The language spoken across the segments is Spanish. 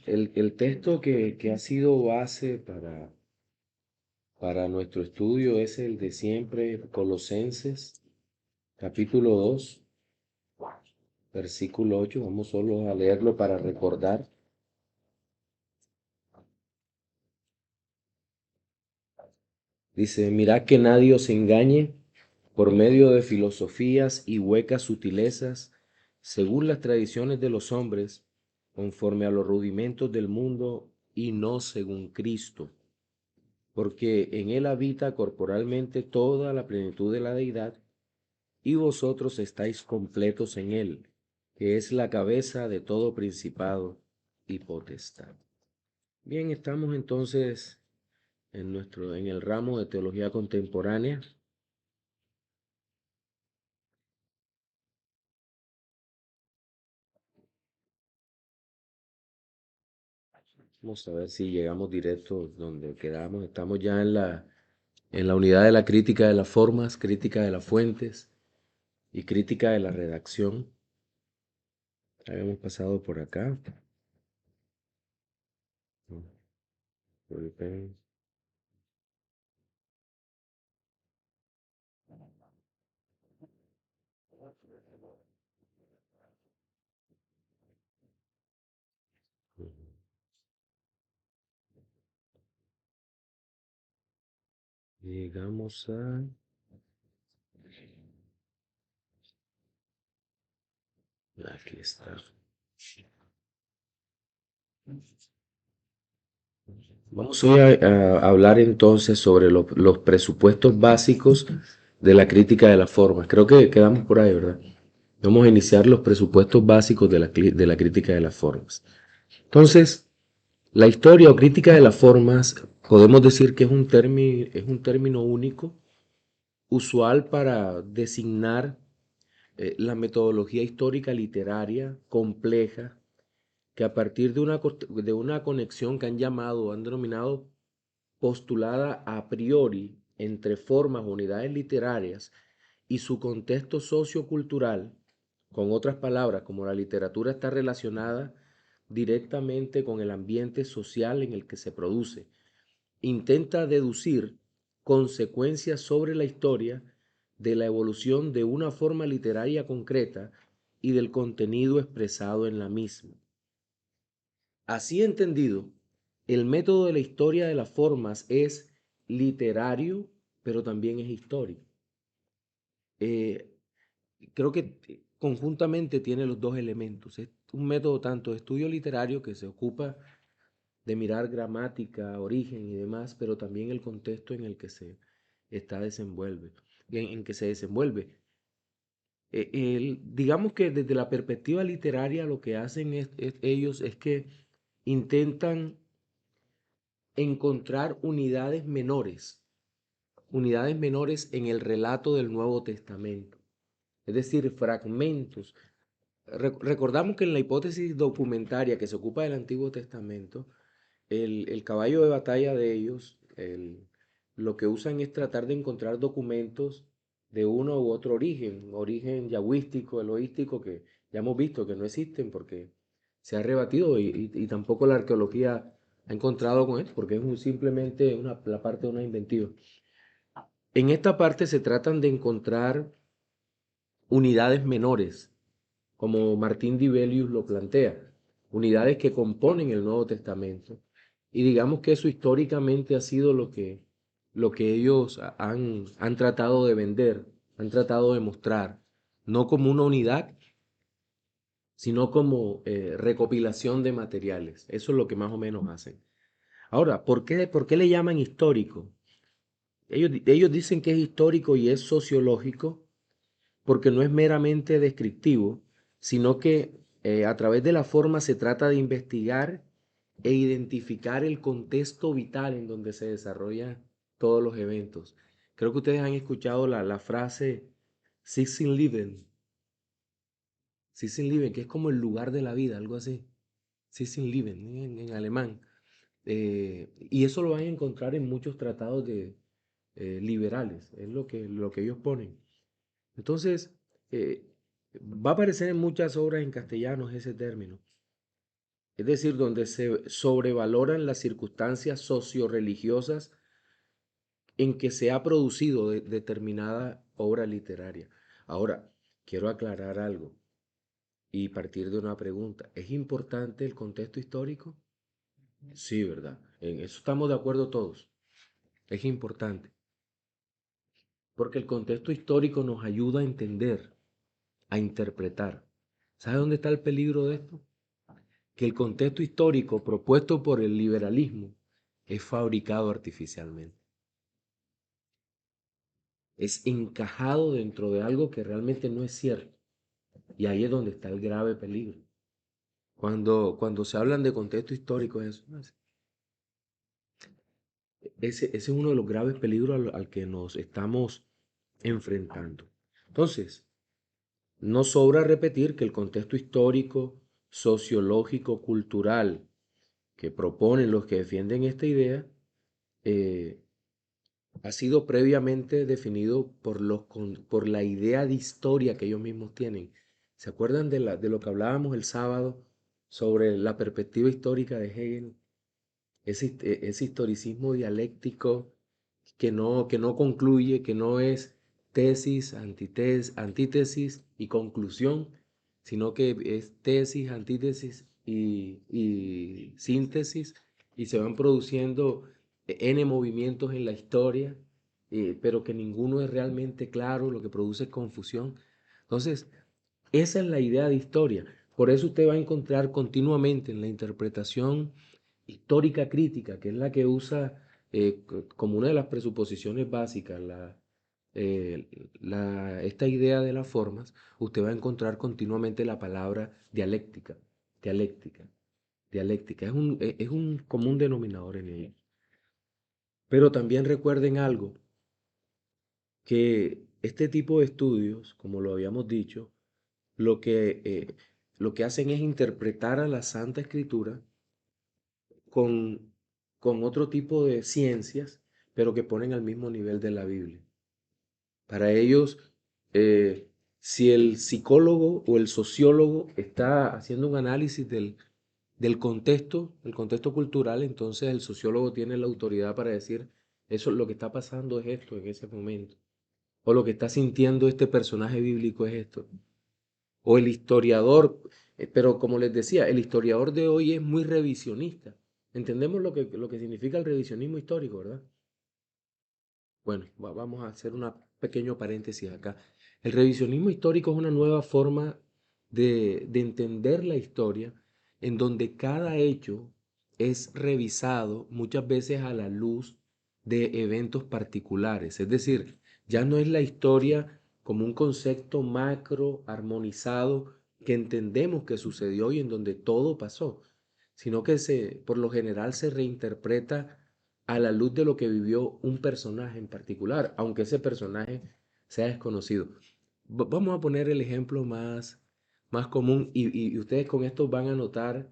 El texto que ha sido base para nuestro estudio es el de siempre, Colosenses, capítulo 2, versículo 8. Vamos solo a leerlo para recordar. Dice, mirad que nadie os engañe por medio de filosofías y huecas sutilezas, según las tradiciones de los hombres, conforme a los rudimentos del mundo y no según Cristo, porque en él habita corporalmente toda la plenitud de la deidad, y vosotros estáis completos en él, que es la cabeza de todo principado y potestad. Bien, estamos entonces en el ramo de teología contemporánea. Vamos a ver si llegamos directo donde quedamos. Estamos ya en la unidad de la crítica de las formas, crítica de las fuentes y crítica de la redacción. Habíamos pasado por acá. Llegamos a... Aquí está. Vamos hoy a hablar entonces sobre los presupuestos básicos de la crítica de las formas. Creo que quedamos por ahí, ¿verdad? Vamos a iniciar los presupuestos básicos de la crítica de las formas. Entonces, la historia o crítica de las formas, podemos decir que es un término único, usual para designar la metodología histórica literaria compleja que a partir de una conexión que han llamado o han denominado postulada a priori entre formas o unidades literarias y su contexto sociocultural, con otras palabras, como la literatura está relacionada directamente con el ambiente social en el que se produce, intenta deducir consecuencias sobre la historia de la evolución de una forma literaria concreta y del contenido expresado en la misma. Así entendido, el método de la historia de las formas es literario, pero también es histórico. Eh, Creo que conjuntamente tiene los dos elementos. Es un método tanto de estudio literario que se ocupa de mirar gramática, origen y demás, pero también el contexto en el que se desenvuelve, en que se desenvuelve. Digamos que desde la perspectiva literaria lo que hacen ellos es que intentan encontrar unidades menores en el relato del Nuevo Testamento, es decir, fragmentos. Recordamos que en la hipótesis documentaria que se ocupa del Antiguo Testamento, el caballo de batalla de ellos, lo que usan es tratar de encontrar documentos de uno u otro origen yahúístico, eloístico, que ya hemos visto que no existen porque se ha rebatido y tampoco la arqueología ha encontrado con él, porque es simplemente la parte de una inventiva. En esta parte se tratan de encontrar unidades menores, como Martín Dibelius lo plantea, unidades que componen el Nuevo Testamento. Y digamos que eso históricamente ha sido lo que ellos han tratado de vender, han tratado de mostrar, no como una unidad, sino como recopilación de materiales. Eso es lo que más o menos hacen. Ahora, por qué le llaman histórico? Ellos dicen que es histórico y es sociológico porque no es meramente descriptivo, sino que a través de la forma se trata de investigar e identificar el contexto vital en donde se desarrollan todos los eventos. Creo que ustedes han escuchado la frase Sitzenleben, que es como el lugar de la vida, algo así. Sitzenleben en alemán. Y eso lo van a encontrar en muchos tratados liberales, es lo que ellos ponen. Entonces, va a aparecer en muchas obras en castellano ese término. es decir, donde se sobrevaloran las circunstancias socio-religiosas en que se ha producido determinada obra literaria. Ahora, quiero aclarar algo y partir de una pregunta. ¿Es importante el contexto histórico? Sí, ¿verdad? En eso estamos de acuerdo todos. Es importante, porque el contexto histórico nos ayuda a entender, a interpretar. ¿Sabe dónde está el peligro de esto? Que el contexto histórico propuesto por el liberalismo es fabricado artificialmente. Es encajado dentro de algo que realmente no es cierto. Y ahí es donde está el grave peligro. Cuando se hablan de contexto histórico, ese es uno de los graves peligros al que nos estamos enfrentando. Entonces, no sobra repetir que el contexto histórico, sociológico, cultural que proponen los que defienden esta idea eh, ha sido previamente definido por la idea de historia que ellos mismos tienen. ¿Se acuerdan de lo que hablábamos el sábado sobre la perspectiva histórica de Hegel? Ese historicismo dialéctico que no concluye, que no es tesis, antítesis y conclusión, sino que es tesis, antítesis y síntesis, y se van produciendo N movimientos en la historia, pero que ninguno es realmente claro, lo que produce es confusión. Entonces, esa es la idea de historia. Por eso usted va a encontrar continuamente en la interpretación histórica crítica, que es la que usa como una de las presuposiciones básicas esta idea de las formas, usted va a encontrar continuamente la palabra dialéctica, dialéctica, dialéctica. Es un común denominador en ella. Pero también recuerden algo, que este tipo de estudios, como lo habíamos dicho, lo que, eh, lo que hacen es interpretar a la Santa Escritura con, con otro tipo de ciencias, pero que ponen al mismo nivel de la Biblia. Para ellos, eh, si el psicólogo o el sociólogo está haciendo un análisis del contexto, el contexto cultural, entonces el sociólogo tiene la autoridad para decir, eso lo que está pasando es esto en ese momento, o lo que está sintiendo este personaje bíblico es esto. O el historiador, pero como les decía, el historiador de hoy es muy revisionista. Entendemos lo que significa el revisionismo histórico, ¿verdad? Bueno, vamos a hacer un pequeño paréntesis acá. El revisionismo histórico es una nueva forma de entender la historia en donde cada hecho es revisado muchas veces a la luz de eventos particulares. Es decir, ya no es la historia como un concepto macro, armonizado, que entendemos que sucedió y en donde todo pasó, sino que por lo general se reinterpreta a la luz de lo que vivió un personaje en particular, aunque ese personaje sea desconocido. Vamos a poner el ejemplo más común y ustedes con esto van a notar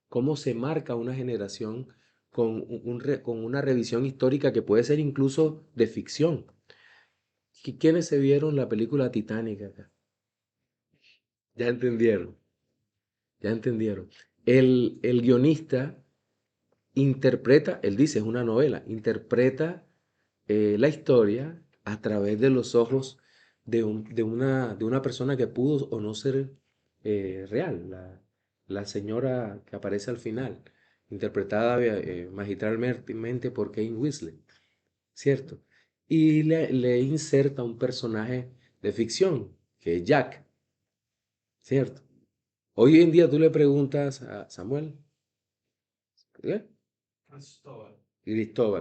cómo se marca una generación con una revisión histórica que puede ser incluso de ficción. ¿Quiénes se vieron la película Titanic acá? Ya entendieron, ya entendieron. El guionista interpreta, él dice, es una novela, interpreta la historia a través de los ojos de una persona que pudo o no ser real, la señora que aparece al final, interpretada magistralmente por Kate Winslet, ¿cierto? Y le inserta un personaje de ficción, que es Jack, ¿cierto? Hoy en día tú le preguntas a Samuel, ¿qué?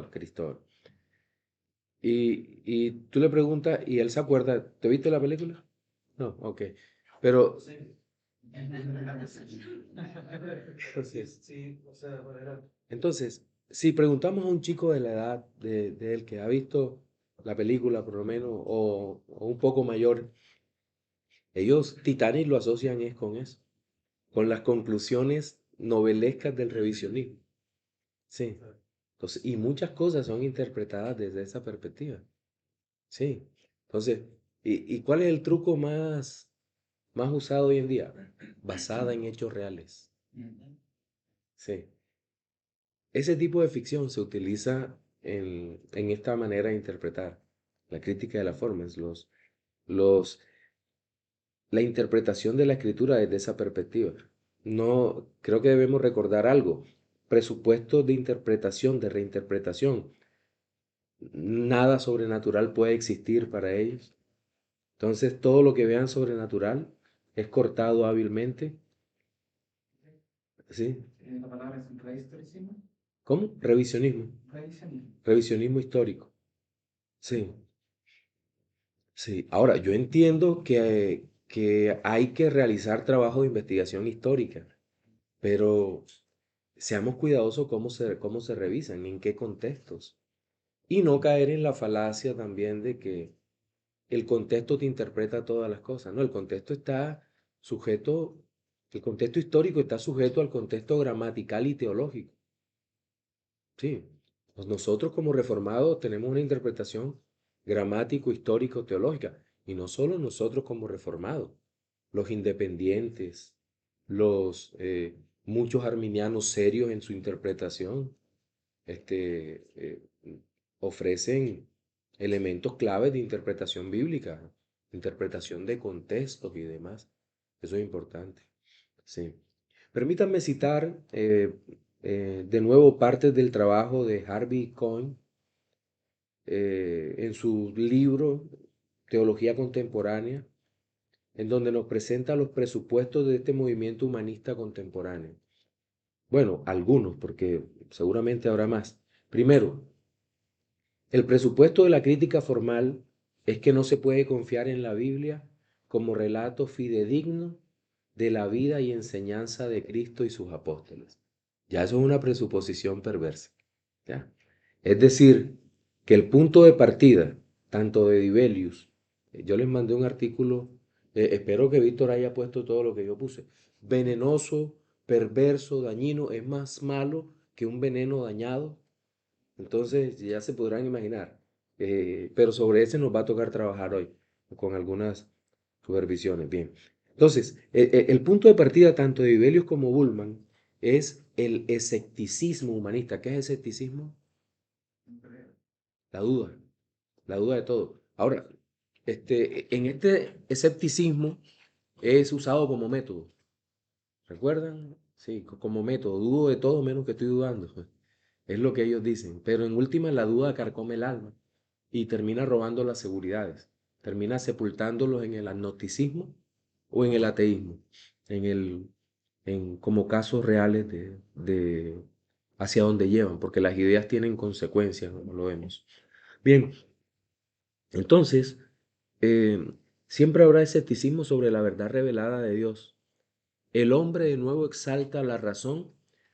Cristóbal. Y tú le preguntas y él se acuerda, ¿te viste la película? No, ok. Pero, entonces, entonces, si preguntamos a un chico de la edad de él que ha visto la película por lo menos o un poco mayor, ellos Titanic lo asocian es con eso, con las conclusiones novelescas del revisionismo. Sí. Entonces, y muchas cosas son interpretadas desde esa perspectiva. Sí. Entonces, ¿y cuál es el truco más usado hoy en día? Basada en hechos reales. Sí. Ese tipo de ficción se utiliza en esta manera de interpretar la crítica de la forma, es los, la interpretación de la escritura desde esa perspectiva. No, creo que debemos recordar algo. Presupuestos de interpretación, de reinterpretación. Nada sobrenatural puede existir para ellos. Entonces, todo lo que vean sobrenatural es cortado hábilmente. ¿Sí? La palabra es rehistorismo. ¿Cómo? Revisionismo. Revisionismo. Revisionismo histórico. Sí, sí. Ahora, yo entiendo que hay que realizar trabajo de investigación histórica, pero seamos cuidadosos cómo se revisan, en qué contextos. Y no caer en la falacia también de que el contexto te interpreta todas las cosas, ¿no? Sujeto, el contexto histórico está sujeto al contexto gramatical y teológico. Sí, pues nosotros como reformados tenemos una interpretación gramático, histórico, teológica, y no solo nosotros como reformados, los independientes, los muchos arminianos serios en su interpretación, este, ofrecen elementos claves de interpretación bíblica, interpretación de contextos y demás. Eso es importante. Sí. Permítanme citar de nuevo partes del trabajo de Harvey Cohen en su libro Teología Contemporánea, en donde nos presenta los presupuestos de este movimiento humanista contemporáneo. Bueno, algunos, porque seguramente habrá más. Primero, el presupuesto de la crítica formal es que no se puede confiar en la Biblia como relato fidedigno de la vida y enseñanza de Cristo y sus apóstoles. Ya eso es una presuposición perversa. ¿Ya? Es decir, que el punto de partida, tanto de Dibelius, yo les mandé un artículo, espero que Víctor haya puesto todo lo que yo puse, venenoso, perverso, dañino, es más malo que un veneno dañado. Entonces ya se podrán imaginar. Pero sobre ese nos va a tocar trabajar hoy, con algunas supervisiones. Bien. Entonces, el punto de partida tanto de Dibelius como Bullman es el escepticismo humanista. ¿Qué es escepticismo? La duda, la duda de todo. Ahora, en este escepticismo es usado como método. ¿Recuerdan? Sí, como método. Dudo de todo menos que estoy dudando. Es lo que ellos dicen. Pero en última la duda carcome el alma y termina robando las seguridades. Termina sepultándolos en el agnosticismo o en el ateísmo. En el, como casos reales de hacia dónde llevan, porque las ideas tienen consecuencias, como lo vemos. Bien, entonces, eh, siempre habrá escepticismo sobre la verdad revelada de Dios. El hombre de nuevo exalta la razón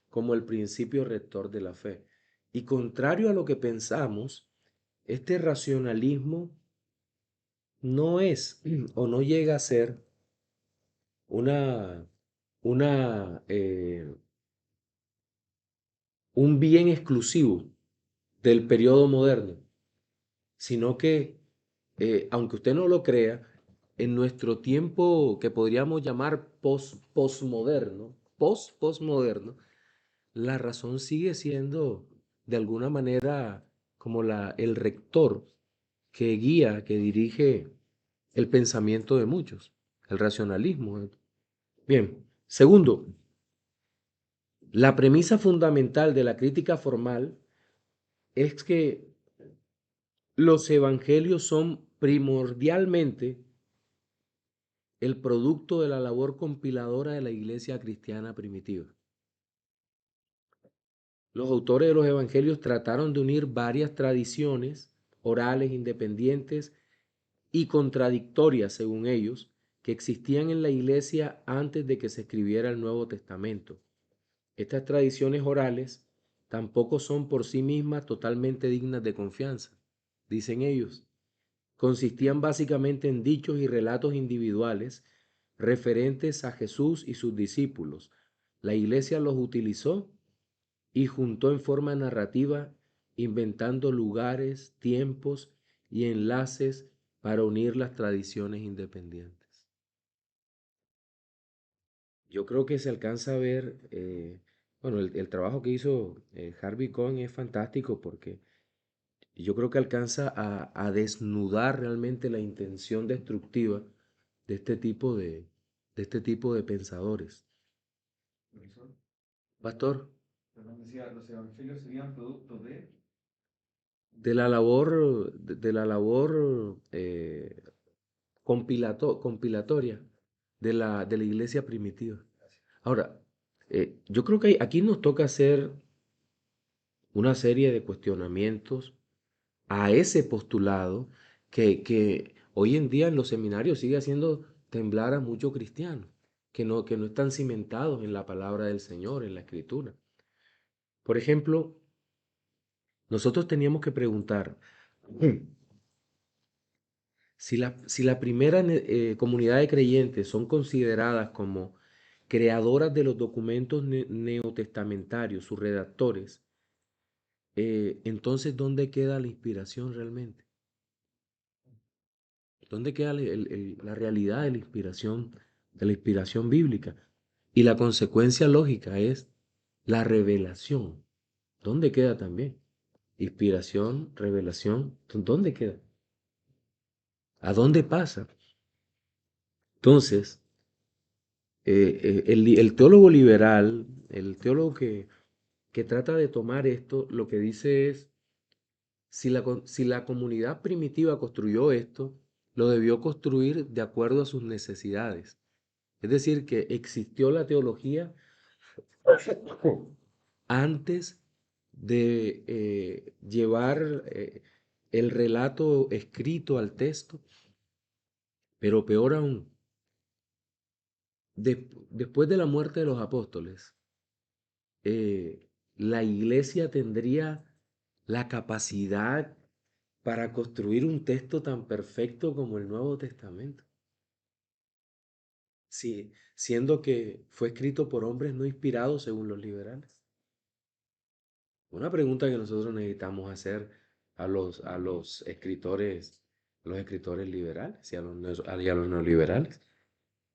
como el principio rector de la fe. Y contrario a lo que pensamos, este racionalismo no es o no llega a ser una, una, un bien exclusivo del periodo moderno, sino que, aunque usted no lo crea, en nuestro tiempo que podríamos llamar postmoderno, la razón sigue siendo de alguna manera como el rector que guía, que dirige el pensamiento de muchos, el racionalismo. Bien, segundo, la premisa fundamental de la crítica formal es que los evangelios son primordialmente el producto de la labor compiladora de la iglesia cristiana primitiva. Los autores de los evangelios trataron de unir varias tradiciones orales independientes y contradictorias, según ellos, que existían en la iglesia antes de que se escribiera el Nuevo Testamento. Estas tradiciones orales tampoco son por sí mismas totalmente dignas de confianza, dicen ellos. Consistían básicamente en dichos y relatos individuales referentes a Jesús y sus discípulos. La iglesia los utilizó y juntó en forma narrativa, inventando lugares, tiempos y enlaces para unir las tradiciones independientes. Yo creo que se alcanza a ver Bueno, el trabajo que hizo Harvey Cohen es fantástico porque yo creo que alcanza a desnudar realmente la intención destructiva de este tipo de pensadores. Profesor, Pastor, perdón, decía, los evangelios serían producto de la labor compilatoria de la iglesia primitiva. Ahora, yo creo que aquí nos toca hacer una serie de cuestionamientos a ese postulado que hoy en día en los seminarios sigue haciendo temblar a muchos cristianos, que no están cimentados en la palabra del Señor, en la Escritura. Por ejemplo, nosotros teníamos que preguntar, si la primera comunidad de creyentes son consideradas como creadoras de los documentos neotestamentarios, sus redactores, entonces ¿dónde queda la inspiración realmente? ¿Dónde queda la realidad de la inspiración bíblica? Y la consecuencia lógica es la revelación. ¿Dónde queda también? Inspiración, revelación, ¿dónde queda? ¿A dónde pasa? Entonces, el teólogo liberal, el teólogo que trata de tomar esto, lo que dice es, si la comunidad primitiva construyó esto, lo debió construir de acuerdo a sus necesidades. Es decir, que existió la teología antes de llevar el relato escrito al texto, pero peor aún, después de la muerte de los apóstoles, la iglesia tendría la capacidad para construir un texto tan perfecto como el Nuevo Testamento. Sí, siendo que fue escrito por hombres no inspirados según los liberales. Una pregunta que nosotros necesitamos hacer a los escritores liberales y a los neoliberales.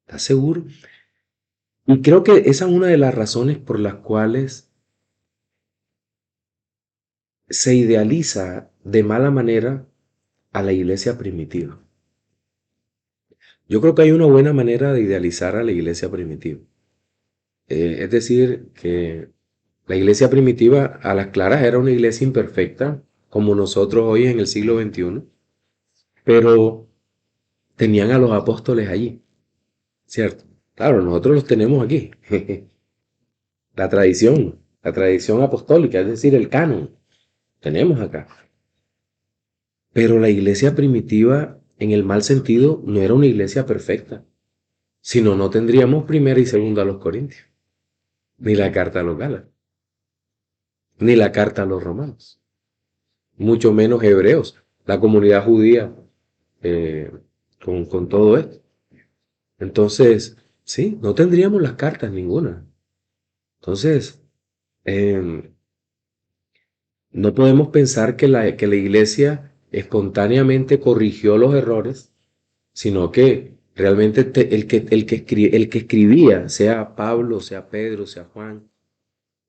¿Estás seguro? Y creo que esa es una de las razones por las cuales se idealiza de mala manera a la iglesia primitiva. Yo creo que hay una buena manera de idealizar a la iglesia primitiva. Es decir, que la iglesia primitiva a las claras era una iglesia imperfecta, como nosotros hoy en el siglo XXI, pero tenían a los apóstoles allí, ¿cierto? Claro, nosotros los tenemos aquí. La tradición apostólica, es decir, el canon, tenemos acá. Pero la iglesia primitiva, en el mal sentido, no era una iglesia perfecta. Si no, no tendríamos primera y segunda a los Corintios, ni la carta a los Gálatas, ni la carta a los Romanos, mucho menos Hebreos, la comunidad judía eh, con todo esto. Entonces, sí, no tendríamos las cartas ninguna. Entonces, em, no podemos pensar que la iglesia espontáneamente corrigió los errores, sino que realmente el que escribía, sea Pablo, sea Pedro, sea Juan,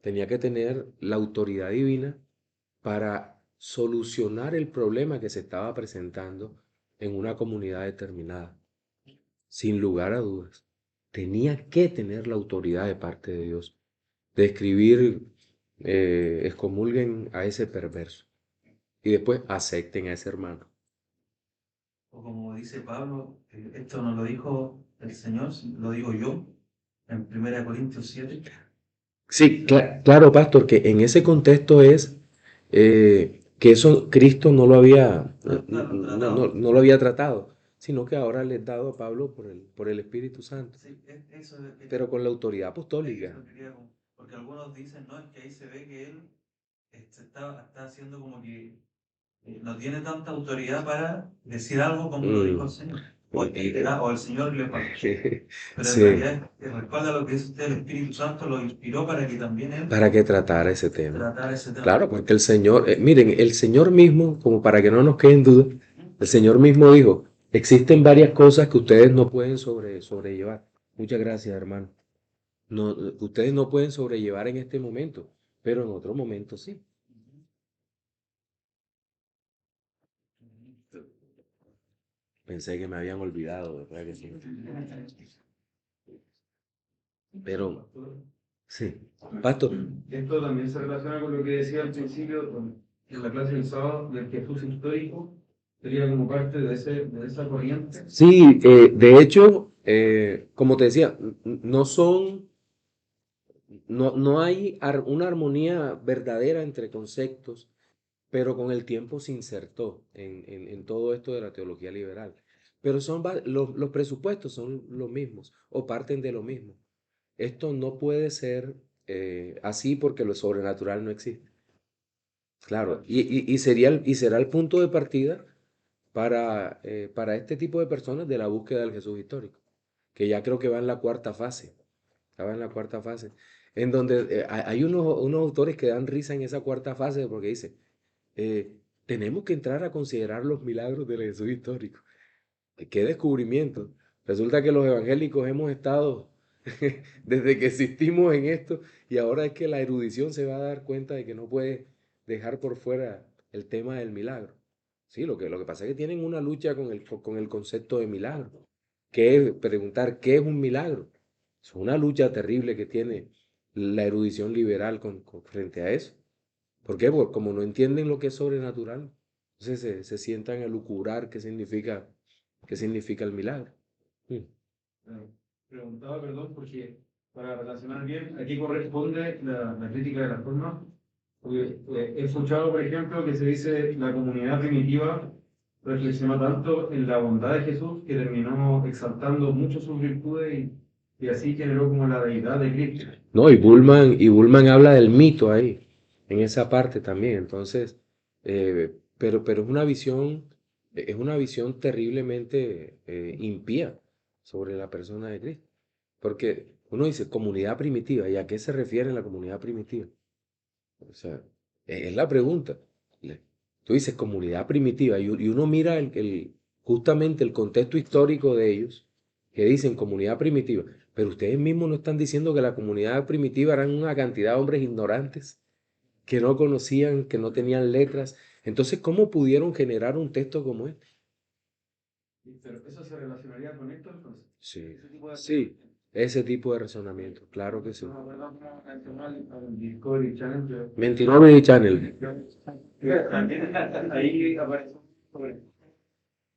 tenía que tener la autoridad divina para solucionar el problema que se estaba presentando en una comunidad determinada, sin lugar a dudas. Tenía que tener la autoridad de parte de Dios de escribir, excomulguen a ese perverso y después acepten a ese hermano. o como dice Pablo, esto no lo dijo el Señor, lo digo yo, en 1 Corintios 7. Sí, claro, pastor, que en ese contexto es que eso Cristo no lo había, Claro, no, tratado. no lo había tratado, sino que ahora le es dado a Pablo por el Espíritu Santo, Sí, eso pero con la autoridad apostólica. eso quería, porque algunos dicen, no, es que ahí se ve que él está haciendo como que no tiene tanta autoridad para decir algo como lo dijo el Mm, Señor. O el Señor le faltó. Pero en sí, realidad recuerda lo que dice usted, el Espíritu Santo lo inspiró para que también él para que tratara ese tema. tratara ese tema. Claro, porque el Señor, miren, el Señor mismo, como para que no nos quede en duda, el Señor mismo dijo, existen varias cosas que ustedes no pueden sobrellevar. Muchas gracias, hermano. No, ustedes no pueden sobrellevar en este momento, pero en otro momento sí. Pensé que me habían olvidado, ¿verdad que sí? Pero sí, Pastor. Esto también se relaciona con lo que decía al principio, en la clase del sábado, del Jesús histórico, sería como parte de esa corriente. Sí, de hecho, como te decía, no son, no hay una armonía verdadera entre conceptos, pero con el tiempo se insertó en todo esto de la teología liberal. Pero los presupuestos son los mismos o parten de lo mismo. Esto no puede ser así porque lo sobrenatural no existe. Claro, y será el punto de partida para este tipo de personas de la búsqueda del Jesús histórico, que ya creo que va en la cuarta fase. Ya va en la cuarta fase, en donde hay unos autores que dan risa en esa cuarta fase porque dice, tenemos que entrar a considerar los milagros del Jesús histórico. ¿Qué descubrimiento? Resulta que los evangélicos hemos estado desde que existimos en esto y ahora es que la erudición se va a dar cuenta de que no puede dejar por fuera el tema del milagro. Sí, lo que pasa es que tienen una lucha con el concepto de milagro, que es preguntar qué es un milagro. Es una lucha terrible que tiene la erudición liberal frente a eso. ¿Por qué? Porque como no entienden lo que es sobrenatural, entonces se sientan a elucubrar qué significa el milagro. Mm. Preguntaba, perdón, porque para relacionar bien, aquí corresponde la crítica de la forma. Porque, he escuchado, por ejemplo, que se dice la comunidad primitiva reflexionó tanto en la bondad de Jesús que terminó exaltando mucho sus virtudes y así generó como la deidad de Cristo. No, y Bullman habla del mito ahí, en esa parte también. Entonces, pero es una visión terriblemente impía sobre la persona de Cristo. Porque uno dice comunidad primitiva, ¿y a qué se refiere la comunidad primitiva? O sea, es la pregunta. Tú dices comunidad primitiva y uno mira justamente el contexto histórico de ellos, que dicen comunidad primitiva, pero ustedes mismos no están diciendo que la comunidad primitiva eran una cantidad de hombres ignorantes, que no conocían, que no tenían letras. Entonces, ¿cómo pudieron generar un texto como este? Pero eso se relacionaría con esto, entonces. Sí, Ese tipo de sí, ese tipo de razonamiento, claro que sí. no, bueno, no, mencionó al Discovery Channel, Mentiroso Channel. también ahí aparece sobre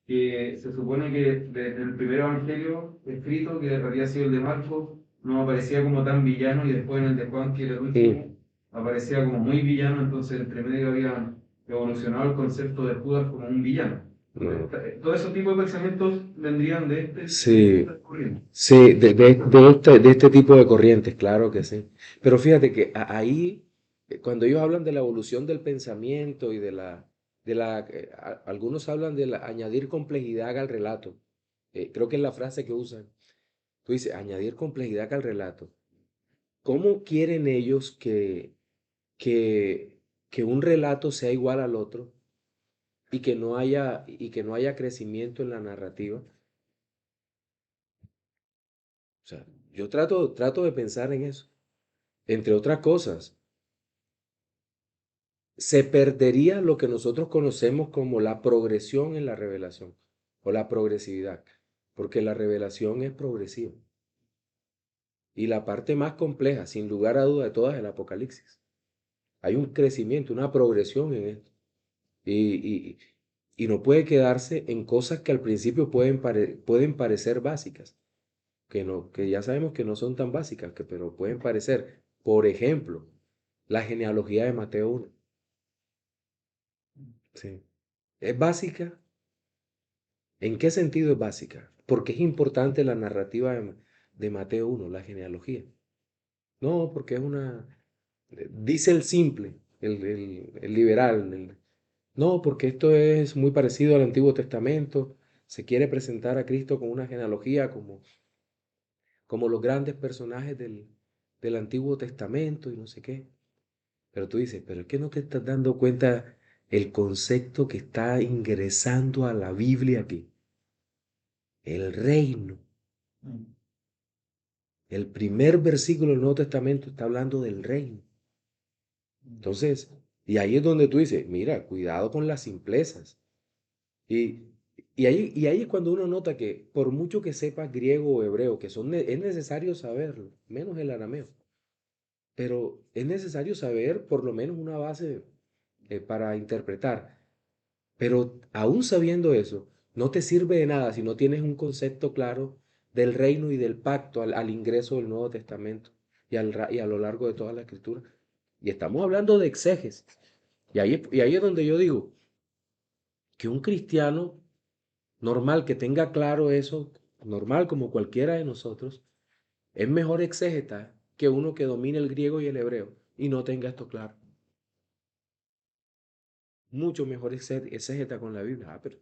que se supone que desde el primer evangelio escrito, que había sido el de Marcos, no aparecía como tan villano y después en el de Juan, que era el último, aparecía como muy villano, entonces entre medio había evolucionado el concepto de Judas como un villano. No. Todos esos tipos de pensamientos vendrían de de Sí, esta corriente. sí, de este tipo de corrientes, claro que sí. Pero fíjate que ahí, cuando ellos hablan de la evolución del pensamiento y algunos hablan de añadir complejidad al relato. Creo que es la frase que usan. Tú dices, añadir complejidad al relato. ¿Cómo quieren ellos que, que un relato sea igual al otro y que no haya crecimiento en la narrativa? O sea, yo trato de pensar en eso. Entre otras cosas, se perdería lo que nosotros conocemos como la progresión en la revelación o la progresividad, porque la revelación es progresiva. Y la parte más compleja, sin lugar a duda de todas, es el Apocalipsis. Hay un crecimiento, una progresión en esto. Y, y- y no puede quedarse en cosas que al principio pueden parecer básicas, que ya sabemos que no son tan básicas, pero pueden parecer. Por ejemplo, la genealogía de Mateo 1. Sí. ¿Es básica? ¿En qué sentido es básica? Porque es importante la narrativa de Mateo 1, la genealogía. No, porque dice el simple, el liberal. No, porque esto es muy parecido al Antiguo Testamento. Se quiere presentar a Cristo con una genealogía como los grandes personajes del Antiguo Testamento y no sé qué. Pero tú dices, pero es que no te estás dando cuenta el concepto que está ingresando a la Biblia aquí. El reino. El primer versículo del Nuevo Testamento está hablando del reino. Entonces, y ahí es donde tú dices, mira, cuidado con las simplezas. Y, y ahí es cuando uno nota que por mucho que sepas griego o hebreo, es necesario saberlo, menos el arameo, pero es necesario saber por lo menos una base para interpretar. Pero aún sabiendo eso, no te sirve de nada si no tienes un concepto claro del reino y del pacto al ingreso del Nuevo Testamento y a lo largo de toda la Escritura. Y estamos hablando de exégesis. Y ahí es donde yo digo que un cristiano normal que tenga claro eso, normal como cualquiera de nosotros, es mejor exégeta que uno que domine el griego y el hebreo y no tenga esto claro. Mucho mejor exégeta con la Biblia. Pero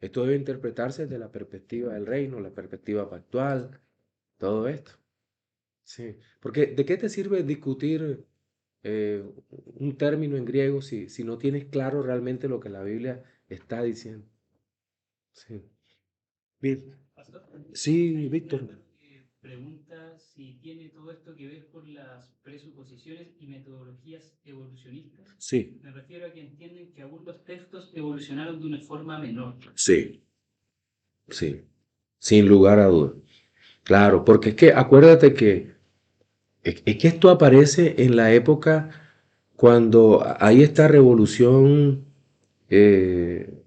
esto debe interpretarse desde la perspectiva del reino, la perspectiva pactual, todo esto. Sí. Porque ¿de qué te sirve discutir eh, un término en griego si no tienes claro realmente lo que la Biblia está diciendo? Sí. Bien. Pastor, Sí, hay un Víctor. hermano que pregunta si tiene todo esto que ver con las presuposiciones y metodologías evolucionistas. Sí, Me refiero a que entienden que aún los textos evolucionaron de una forma menor. sí, sí. Sin lugar a dudas. Claro, porque es que acuérdate que es que esto aparece en la época cuando hay esta eh,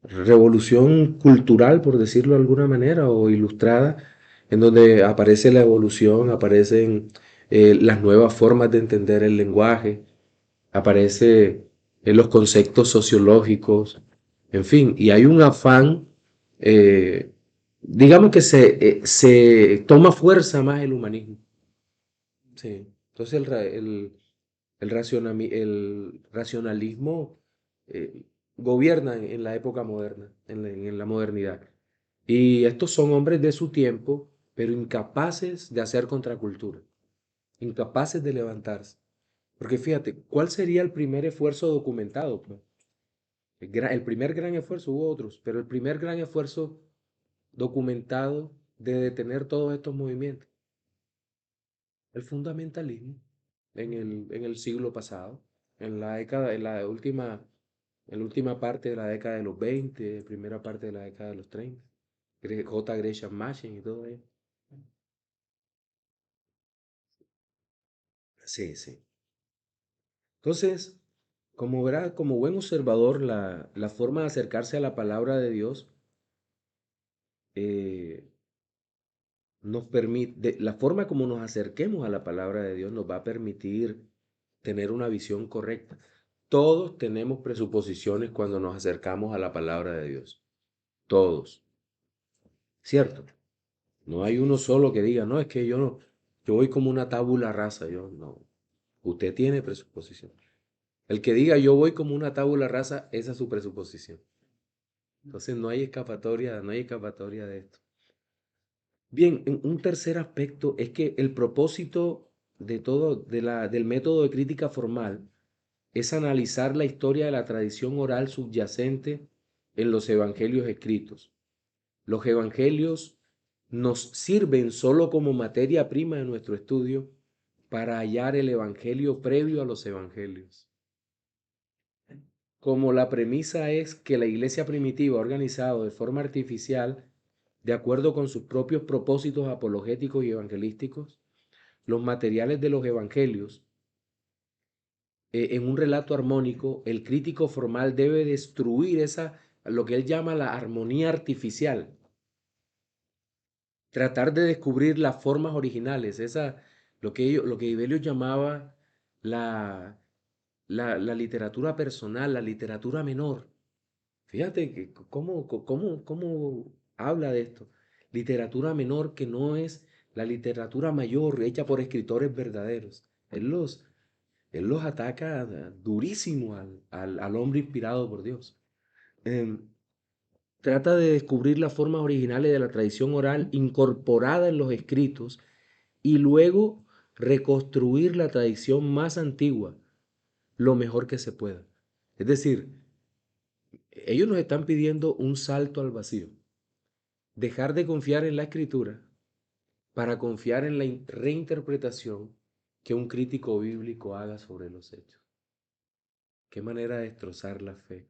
revolución cultural, por decirlo de alguna manera, o ilustrada, en donde aparece la evolución, aparecen las nuevas formas de entender el lenguaje, aparece los conceptos sociológicos, en fin, y hay un afán, eh, digamos que se toma fuerza más el humanismo. Sí. Entonces el racionalismo gobierna en la época moderna, en la modernidad. Y estos son hombres de su tiempo, pero incapaces de hacer contracultura, incapaces de levantarse. Porque fíjate, ¿cuál sería el primer esfuerzo documentado, pues? El primer gran esfuerzo, hubo otros, pero el primer gran esfuerzo documentado de detener todos estos movimientos, el fundamentalismo en el siglo pasado, en la última parte de la década de los 20, primera parte de la década de los 30, J. Gresham Machen y todo eso. Sí, sí. Entonces, como verá, como buen observador, la forma de acercarse a la palabra de Dios eh, la forma como nos acerquemos a la palabra de Dios nos va a permitir tener una visión correcta. Todos tenemos presuposiciones cuando nos acercamos a la palabra de Dios. Todos. ¿Cierto? No hay uno solo que diga, no, es que yo no, yo voy como una tabula rasa. Yo no. Usted tiene presuposición. El que diga yo voy como una tabula rasa, esa es su presuposición. Entonces no hay escapatoria de esto. Bien, un tercer aspecto es que el propósito de todo, del método de crítica formal es analizar la historia de la tradición oral subyacente en los evangelios escritos. Los evangelios nos sirven solo como materia prima de nuestro estudio para hallar el evangelio previo a los evangelios. Como la premisa es que la iglesia primitiva ha organizado de forma artificial, de acuerdo con sus propios propósitos apologéticos y evangelísticos, los materiales de los evangelios, en un relato armónico, el crítico formal debe destruir lo que él llama la armonía artificial, tratar de descubrir las formas originales, lo que Ibelio llamaba la, la literatura personal, la literatura menor. Fíjate que cómo habla de esto. Literatura menor que no es la literatura mayor hecha por escritores verdaderos. Él los ataca durísimo al hombre inspirado por Dios. Em, Trata de descubrir las formas originales de la tradición oral incorporada en los escritos y luego reconstruir la tradición más antigua lo mejor que se pueda. Es decir, ellos nos están pidiendo un salto al vacío, dejar de confiar en la escritura para confiar en la reinterpretación que un crítico bíblico haga sobre los hechos. Qué manera de destrozar la fe.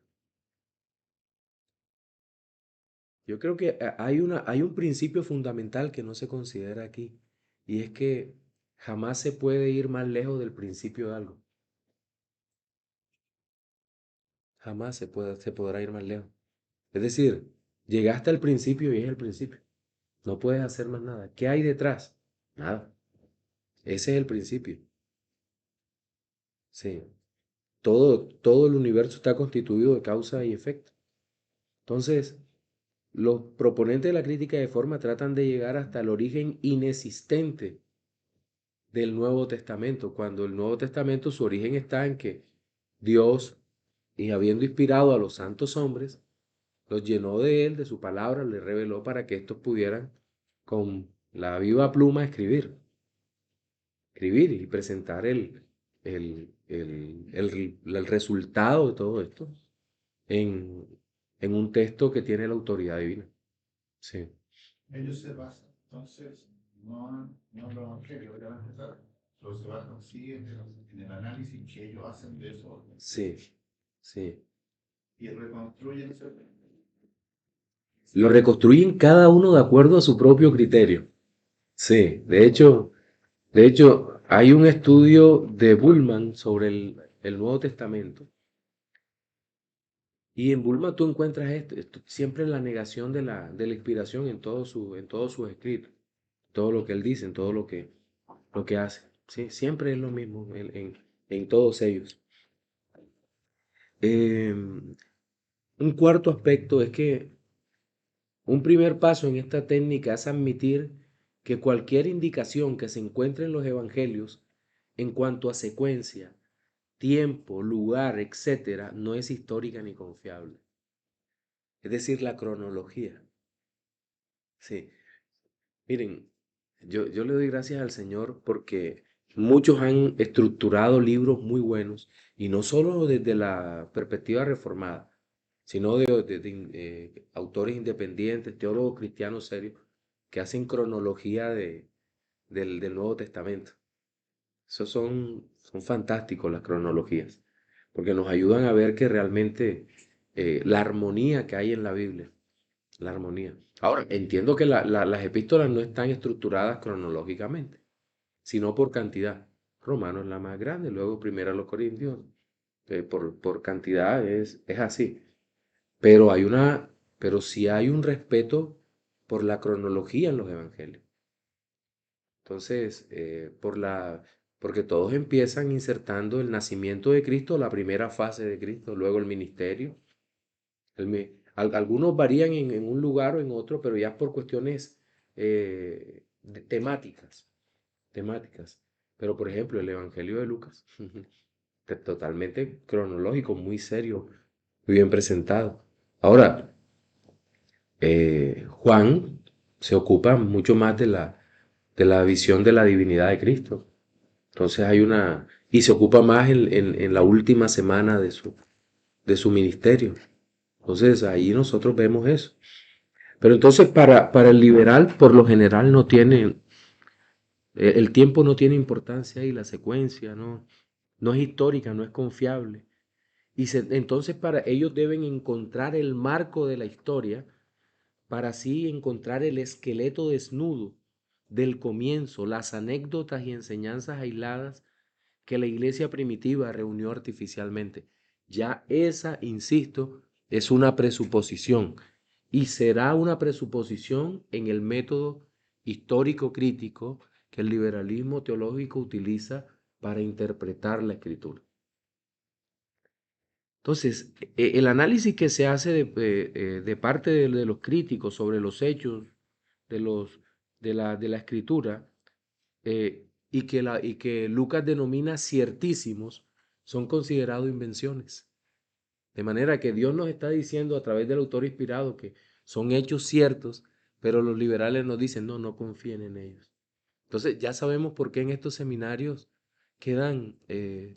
Yo creo que hay un principio fundamental que no se considera aquí, y es que jamás se puede ir más lejos del principio de algo. Jamás se podrá ir más lejos. Es decir, llegaste al principio y es el principio. No puedes hacer más nada. ¿Qué hay detrás? Nada. Ese es el principio. Sí. Todo el universo está constituido de causa y efecto. Entonces, los proponentes de la crítica de forma tratan de llegar hasta el origen inexistente del Nuevo Testamento, cuando el Nuevo Testamento su origen está en que Dios, y habiendo inspirado a los santos hombres, los llenó de él, de su palabra, les reveló para que estos pudieran con la viva pluma escribir y presentar el resultado de todo esto en, en un texto que tiene la autoridad divina. Sí, Ellos se basan, entonces, no en los evangelios, obviamente, ¿sabes? Pero se basan sí en el análisis que ellos hacen de eso sí, sí. y reconstruyen ese. Lo reconstruyen cada uno de acuerdo a su propio criterio. Sí, de hecho, hay un estudio de Bullman sobre el Nuevo Testamento. Y en Bullman tú encuentras siempre la negación de la inspiración en en todos sus escritos, todo lo que él dice, en todo lo que hace. ¿Sí? Siempre es lo mismo en todos ellos. Un cuarto aspecto es que un primer paso en esta técnica es admitir que cualquier indicación que se encuentre en los evangelios en cuanto a secuencia, tiempo, lugar, etcétera, no es histórica ni confiable. Es decir, la cronología. Sí. Miren, yo le doy gracias al Señor porque muchos han estructurado libros muy buenos y no solo desde la perspectiva reformada, sino de autores independientes, teólogos cristianos serios, que hacen cronología del Nuevo Testamento. Esos son fantásticos las cronologías, porque nos ayudan a ver que realmente la armonía que hay en la Biblia, la armonía. Ahora, entiendo que las epístolas no están estructuradas cronológicamente, sino por cantidad. Romano es la más grande, luego primero los Corintios, por cantidad es así. Pero pero sí hay un respeto por la cronología en los evangelios. Entonces, porque todos empiezan insertando el nacimiento de Cristo, la primera fase de Cristo, luego el ministerio. Algunos varían en un lugar o en otro, pero ya por cuestiones temáticas. Pero, por ejemplo, el Evangelio de Lucas, totalmente cronológico, muy serio, muy bien presentado. Ahora, Juan se ocupa mucho más de la visión de la divinidad de Cristo. Entonces y se ocupa más en la última semana de su ministerio. Entonces ahí nosotros vemos eso. Pero entonces para el liberal, por lo general, el tiempo no tiene importancia y la secuencia no es histórica, no es confiable. Entonces para ellos deben encontrar el marco de la historia para así encontrar el esqueleto desnudo del comienzo, las anécdotas y enseñanzas aisladas que la iglesia primitiva reunió artificialmente. Ya esa, insisto, es una presuposición y será una presuposición en el método histórico crítico que el liberalismo teológico utiliza para interpretar la escritura. Entonces, el análisis que se hace de parte de los críticos sobre los hechos de, los, de la escritura y que Lucas denomina ciertísimos, son considerados invenciones. De manera que Dios nos está diciendo a través del autor inspirado que son hechos ciertos, pero los liberales nos dicen, no confíen en ellos. Entonces ya sabemos por qué en estos seminarios quedan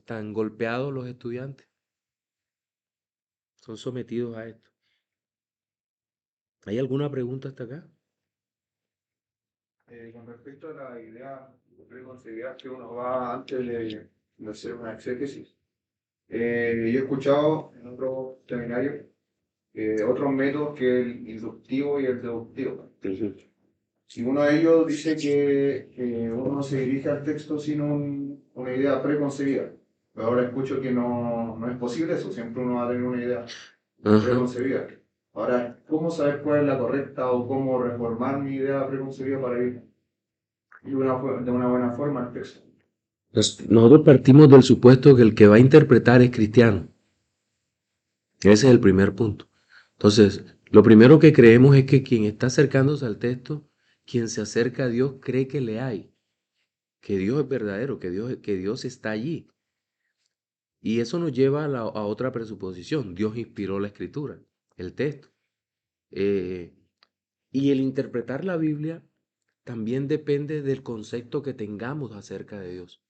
tan golpeados los estudiantes. Son sometidos a esto. ¿Hay alguna pregunta hasta acá? Con respecto a la idea preconcebida que uno va antes de hacer una exégesis, yo he escuchado en otros seminarios otros métodos que el inductivo y el deductivo. Si uno de ellos dice que uno no se dirige al texto sin una idea preconcebida, pero ahora escucho que no es posible eso, siempre uno va a tener una idea Ajá. preconcebida. Ahora, ¿cómo saber cuál es la correcta o cómo reformar mi idea preconcebida para ir de una buena forma al texto? Nosotros partimos del supuesto que el que va a interpretar es cristiano. Ese es el primer punto. Entonces, lo primero que creemos es que quien está acercándose al texto, quien se acerca a Dios, cree que le hay, que Dios es verdadero, que Dios está allí. Y eso nos lleva a otra presuposición. Dios inspiró la escritura, el texto. Eh, y el interpretar la Biblia también depende del concepto que tengamos acerca de Dios.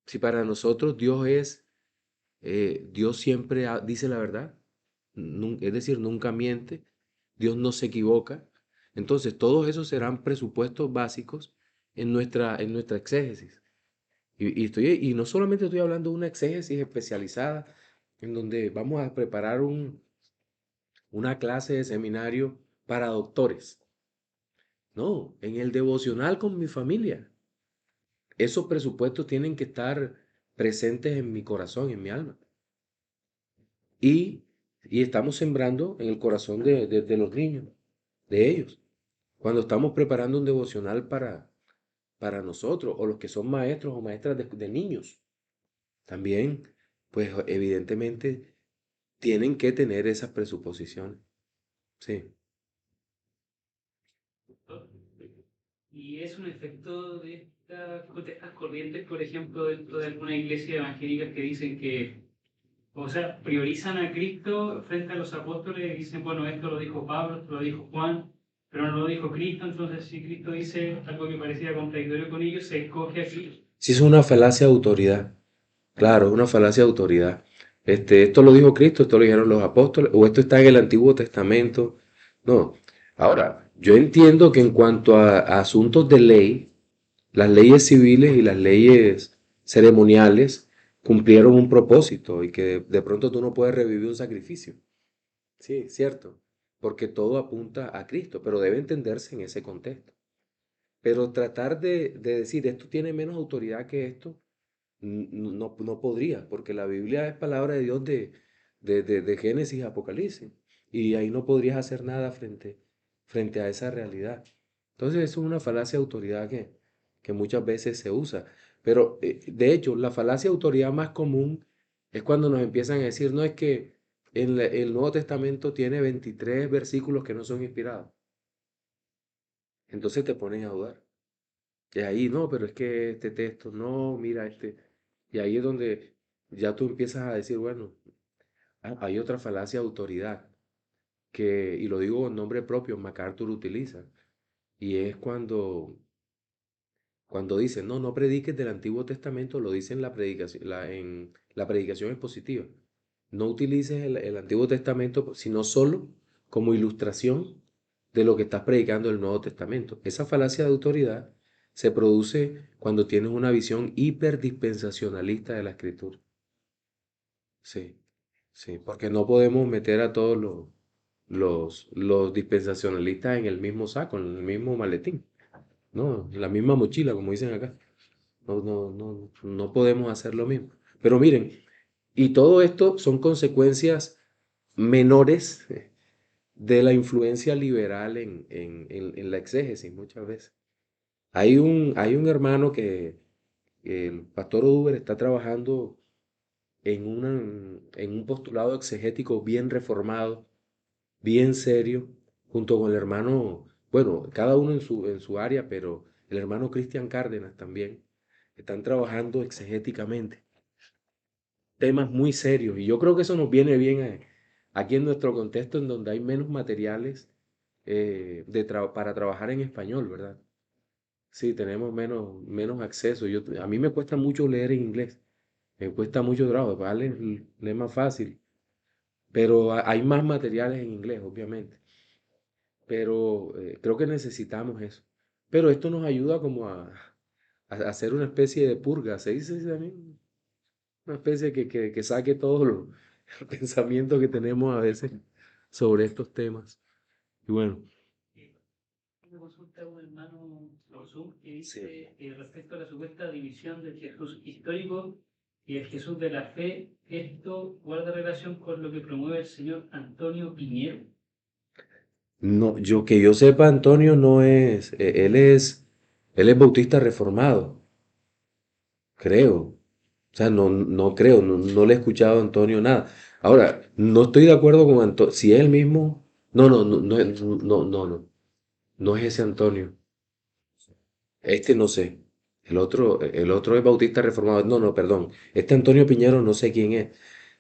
Si para nosotros Dios siempre dice la verdad, es decir, nunca miente, Dios no se equivoca, entonces todos esos serán presupuestos básicos en nuestra exégesis. Y no solamente estoy hablando de una exégesis especializada en donde vamos a preparar una clase de seminario para doctores. No, en el devocional con mi familia. Esos presupuestos tienen que estar presentes en mi corazón, en mi alma. Y, y estamos sembrando en el corazón de los niños, de ellos. Cuando estamos preparando un devocional para nosotros, o los que son maestros o maestras de niños, también, pues evidentemente tienen que tener esas presuposiciones. Sí. Y es un efecto de estas corrientes, por ejemplo, dentro de algunas iglesias evangélicas que dicen que, o sea, priorizan a Cristo frente a los apóstoles y dicen, bueno, esto lo dijo Pablo, esto lo dijo Juan, pero no lo dijo Cristo, entonces si Cristo dice algo que parecía contradictorio con ellos, se escoge a Cristo. Sí, es una falacia de autoridad. Claro, es una falacia de autoridad. Esto lo dijo Cristo, esto lo dijeron los apóstoles, o esto está en el Antiguo Testamento. No. Ahora, yo entiendo que en cuanto a asuntos de ley, las leyes civiles y las leyes ceremoniales cumplieron un propósito y que de pronto tú no puedes revivir un sacrificio. Sí, cierto, porque todo apunta a Cristo, pero debe entenderse en ese contexto. Pero tratar de decir esto tiene menos autoridad que esto, no podría, porque la Biblia es palabra de Dios de Génesis a Apocalipsis, y ahí no podrías hacer nada frente a esa realidad. Entonces, eso es una falacia de autoridad que muchas veces se usa. Pero, de hecho, la falacia de autoridad más común es cuando nos empiezan a decir, no es que el Nuevo Testamento tiene 23 versículos que no son inspirados. Entonces te ponen a dudar. Y ahí, no, pero es que este texto, no, mira, y ahí es donde ya tú empiezas a decir, bueno, hay otra falacia de autoridad, y lo digo en nombre propio, MacArthur utiliza, y es cuando dice, no, no prediques del Antiguo Testamento, lo dice en la predicación expositiva. No utilices el Antiguo Testamento, sino solo como ilustración de lo que estás predicando el Nuevo Testamento. Esa falacia de autoridad se produce cuando tienes una visión hiperdispensacionalista de la Escritura. Sí, sí, porque no podemos meter a todos los dispensacionalistas en el mismo saco, en el mismo maletín, ¿no? En la misma mochila, como dicen acá. No podemos hacer lo mismo. Pero miren, y todo esto son consecuencias menores de la influencia liberal en la exégesis muchas veces. Hay un hermano que el pastor Oduber está trabajando en un postulado exegético bien reformado, bien serio, junto con el hermano, bueno, cada uno en su área, pero el hermano Cristian Cárdenas también. Están trabajando exegéticamente temas muy serios y yo creo que eso nos viene bien aquí en nuestro contexto en donde hay menos materiales para trabajar en español, ¿verdad? Sí, tenemos menos acceso. A mí me cuesta mucho leer en inglés, me cuesta mucho trabajo, para leer más fácil, pero hay más materiales en inglés, obviamente. Pero creo que necesitamos eso. Pero esto nos ayuda como a hacer una especie de purga, se dice así también, una especie que saque todos los pensamientos que tenemos a veces sobre estos temas. Y bueno, Una consulta a un hermano Zoom que sí. dice respecto a la supuesta división del Jesús histórico y el Jesús de la fe, ¿esto guarda relación con lo que promueve el señor Antonio Piñero? No, que yo sepa, Antonio no es, él es bautista reformado, creo. O sea, no creo, no le he escuchado a Antonio nada. Ahora, no estoy de acuerdo con Antonio. Si es el mismo, no es ese Antonio. Este no sé. El otro es Bautista Reformado. No, perdón. Este Antonio Piñero no sé quién es.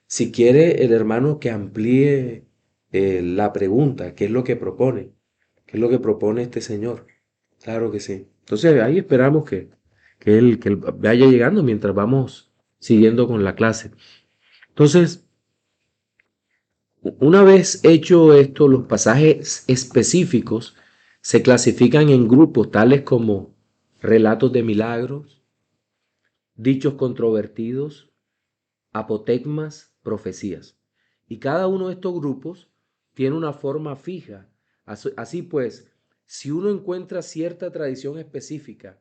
Si quiere el hermano que amplíe la pregunta, ¿qué es lo que propone? ¿Qué es lo que propone este señor? Claro que sí. Entonces ahí esperamos que él vaya llegando mientras vamos siguiendo con la clase. Entonces, una vez hecho esto, los pasajes específicos se clasifican en grupos tales como relatos de milagros, dichos controvertidos, apotegmas, profecías. Y cada uno de estos grupos tiene una forma fija. Así pues, si uno encuentra cierta tradición específica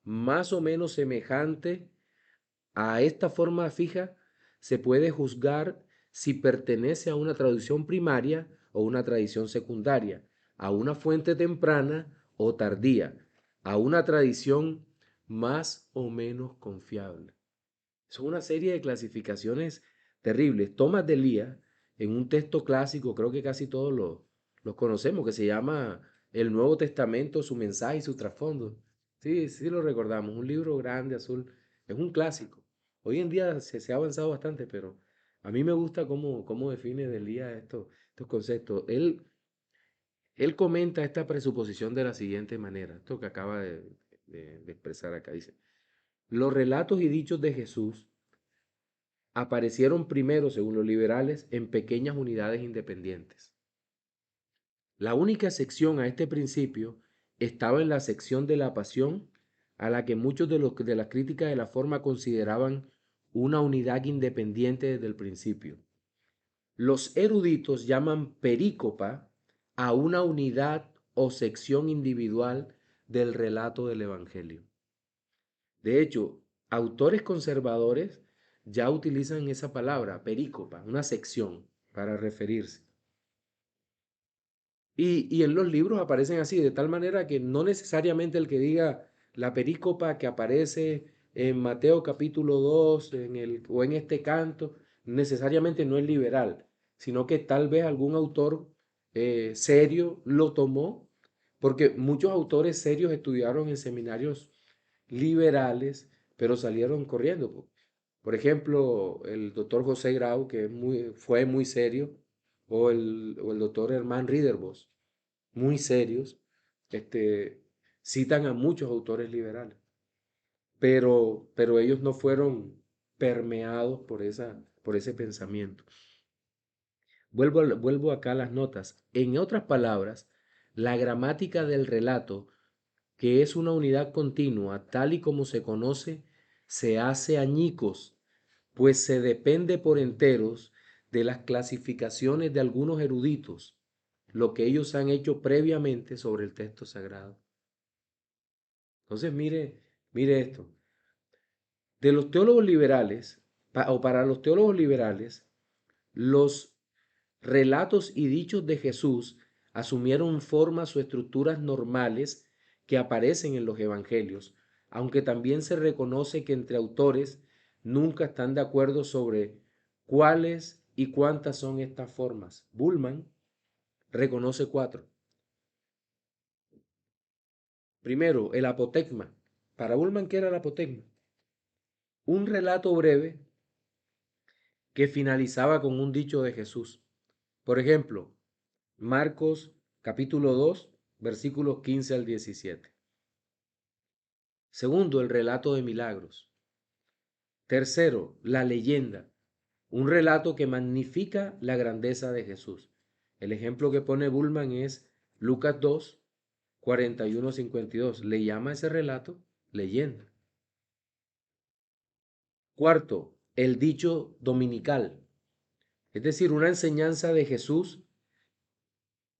más o menos semejante a esta forma fija, se puede juzgar si pertenece a una tradición primaria o una tradición secundaria, a una fuente temprana o tardía, a una tradición más o menos confiable. Son una serie de clasificaciones terribles. Tomás de Elías, en un texto clásico, creo que casi todos los conocemos, que se llama El Nuevo Testamento, su mensaje y su trasfondo. Sí, sí lo recordamos, un libro grande, azul, es un clásico. Hoy en día se ha avanzado bastante, pero a mí me gusta cómo define de Elías estos conceptos. Él comenta esta presuposición de la siguiente manera, esto que acaba de expresar acá, dice, los relatos y dichos de Jesús aparecieron primero, según los liberales, en pequeñas unidades independientes. La única excepción a este principio estaba en la sección de la pasión, a la que muchos de las críticas de la forma consideraban una unidad independiente desde el principio. Los eruditos llaman perícopa a una unidad o sección individual del relato del Evangelio. De hecho, autores conservadores ya utilizan esa palabra, perícopa, una sección para referirse. Y en los libros aparecen así, de tal manera que no necesariamente el que diga la perícopa que aparece en Mateo capítulo 2 o en este canto, necesariamente no es liberal, sino que tal vez algún autor serio lo tomó, porque muchos autores serios estudiaron en seminarios liberales, pero salieron corriendo. Por ejemplo, el doctor José Grau, que fue muy serio, o el doctor Hermann Ridderbos, muy serios, citan a muchos autores liberales, pero ellos no fueron permeados por ese pensamiento. Vuelvo acá a las notas. En otras palabras, la gramática del relato, que es una unidad continua, tal y como se conoce, se hace añicos, pues se depende por enteros de las clasificaciones de algunos eruditos, lo que ellos han hecho previamente sobre el texto sagrado. Entonces, mire esto. De los teólogos liberales, o para los teólogos liberales, los relatos y dichos de Jesús asumieron formas o estructuras normales que aparecen en los evangelios, aunque también se reconoce que entre autores nunca están de acuerdo sobre cuáles y cuántas son estas formas. Bullman reconoce 4. Primero, el apotegma. Para Bullman, ¿qué era el apotegma? Un relato breve que finalizaba con un dicho de Jesús. Por ejemplo, Marcos capítulo 2, versículos 15 al 17. Segundo, el relato de milagros. Tercero, la leyenda, un relato que magnifica la grandeza de Jesús. El ejemplo que pone Bullman es Lucas 2, 41:52. Le llama a ese relato leyenda. Cuarto, el dicho dominical, es decir, una enseñanza de Jesús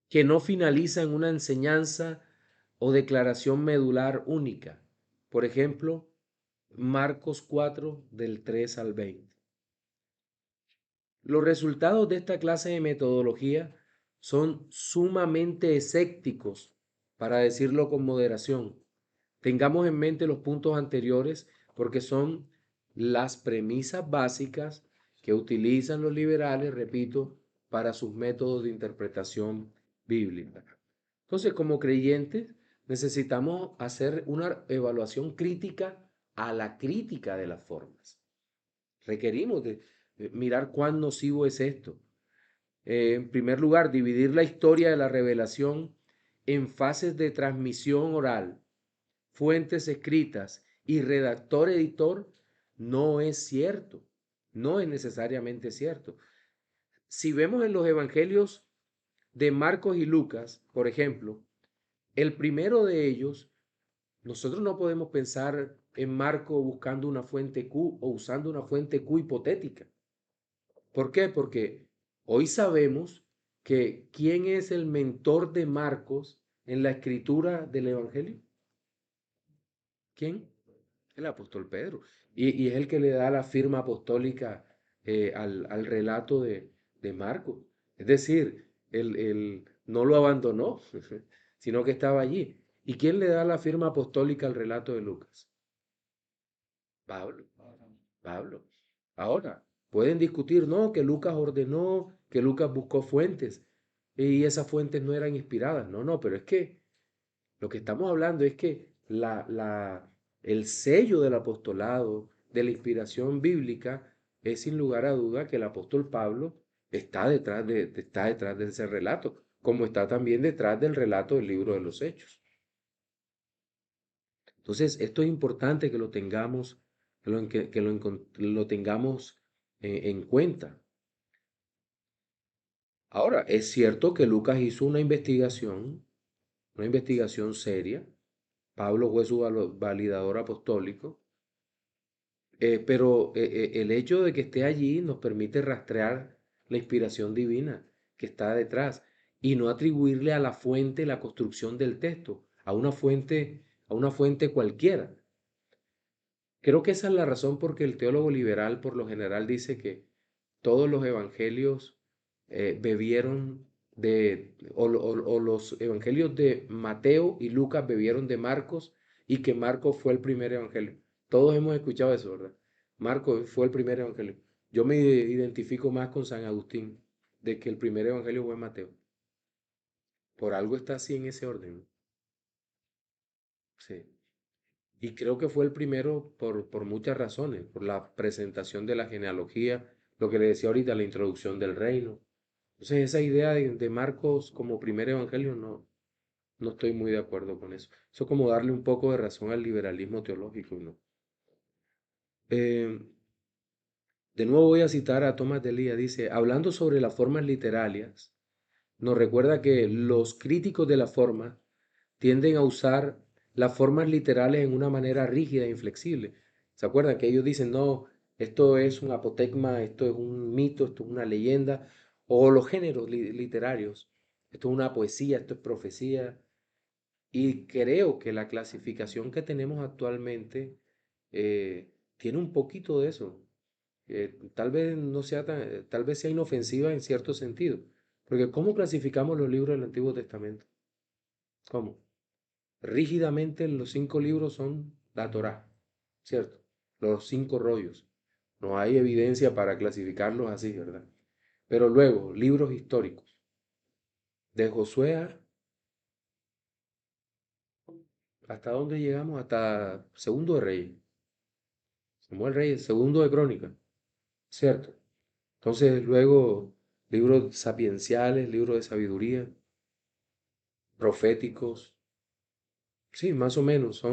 que no finaliza en una enseñanza o declaración medular única. Por ejemplo, Marcos 4 del 3 al 20. Los resultados de esta clase de metodología son sumamente escépticos, para decirlo con moderación. Tengamos en mente los puntos anteriores porque son las premisas básicas que utilizan los liberales, repito, para sus métodos de interpretación bíblica. Entonces, como creyentes, necesitamos hacer una evaluación crítica a la crítica de las formas. Requerimos de mirar cuán nocivo es esto. En primer lugar, dividir la historia de la revelación en fases de transmisión oral, fuentes escritas y redactor-editor no es cierto, no es necesariamente cierto. Si vemos en los evangelios de Marcos y Lucas, por ejemplo, el primero de ellos, nosotros no podemos pensar en Marco buscando una fuente Q o usando una fuente Q hipotética. ¿Por qué? Porque hoy sabemos que ¿quién es el mentor de Marcos en la escritura del evangelio? ¿Quién? El apóstol Pedro. Y es el que le da la firma apostólica al relato de Marcos. Es decir, él no lo abandonó, sino que estaba allí. ¿Y quién le da la firma apostólica al relato de Lucas? Pablo. Pablo. Ahora, pueden discutir, no, que Lucas ordenó, que Lucas buscó fuentes y esas fuentes no eran inspiradas. No, no, pero es que lo que estamos hablando es que el sello del apostolado, de la inspiración bíblica, es sin lugar a duda que el apóstol Pablo está detrás de ese relato, como está también detrás del relato del libro de los Hechos. Entonces, esto es importante que lo tengamos, lo tengamos en cuenta. Ahora, es cierto que Lucas hizo una investigación seria. Pablo fue su validador apostólico, pero el hecho de que esté allí nos permite rastrear la inspiración divina que está detrás y no atribuirle a la fuente la construcción del texto, a una fuente cualquiera. Creo que esa es la razón por que el teólogo liberal por lo general dice que todos los evangelios bebieron o los evangelios de Mateo y Lucas bebieron de Marcos y que Marcos fue el primer evangelio. Todos hemos escuchado eso, ¿verdad? Marcos fue el primer evangelio. Yo me identifico más con San Agustín, de que el primer evangelio fue Mateo. Por algo está así en ese orden. Sí. Y creo que fue el primero por muchas razones, por la presentación de la genealogía, lo que le decía ahorita, la introducción del reino. Entonces, esa idea de Marcos como primer evangelio, no estoy muy de acuerdo con eso. Eso es como darle un poco de razón al liberalismo teológico, ¿no? Eh, de nuevo voy a citar a Tomás de Lía, dice, hablando sobre las formas literarias, nos recuerda que los críticos de la forma tienden a usar las formas literales en una manera rígida e inflexible. ¿Se acuerdan que ellos dicen, no, esto es un apotegma, esto es un mito, esto es una leyenda, o los géneros literarios, esto es una poesía, esto es profecía? Y creo que la clasificación que tenemos actualmente tiene un poquito de eso. Tal vez no sea tal vez sea inofensiva en cierto sentido. Porque ¿cómo clasificamos los libros del Antiguo Testamento? ¿Cómo? Rígidamente los 5 libros son la Torá, ¿cierto? Los 5 rollos. No hay evidencia para clasificarlos así, ¿verdad? Pero luego, libros históricos. De Josué, ¿hasta dónde llegamos? Hasta Segundo de Reyes. Samuel Reyes, Segundo de Crónica, ¿cierto? Entonces, luego, libros sapienciales, libros de sabiduría, proféticos. Sí, más o menos.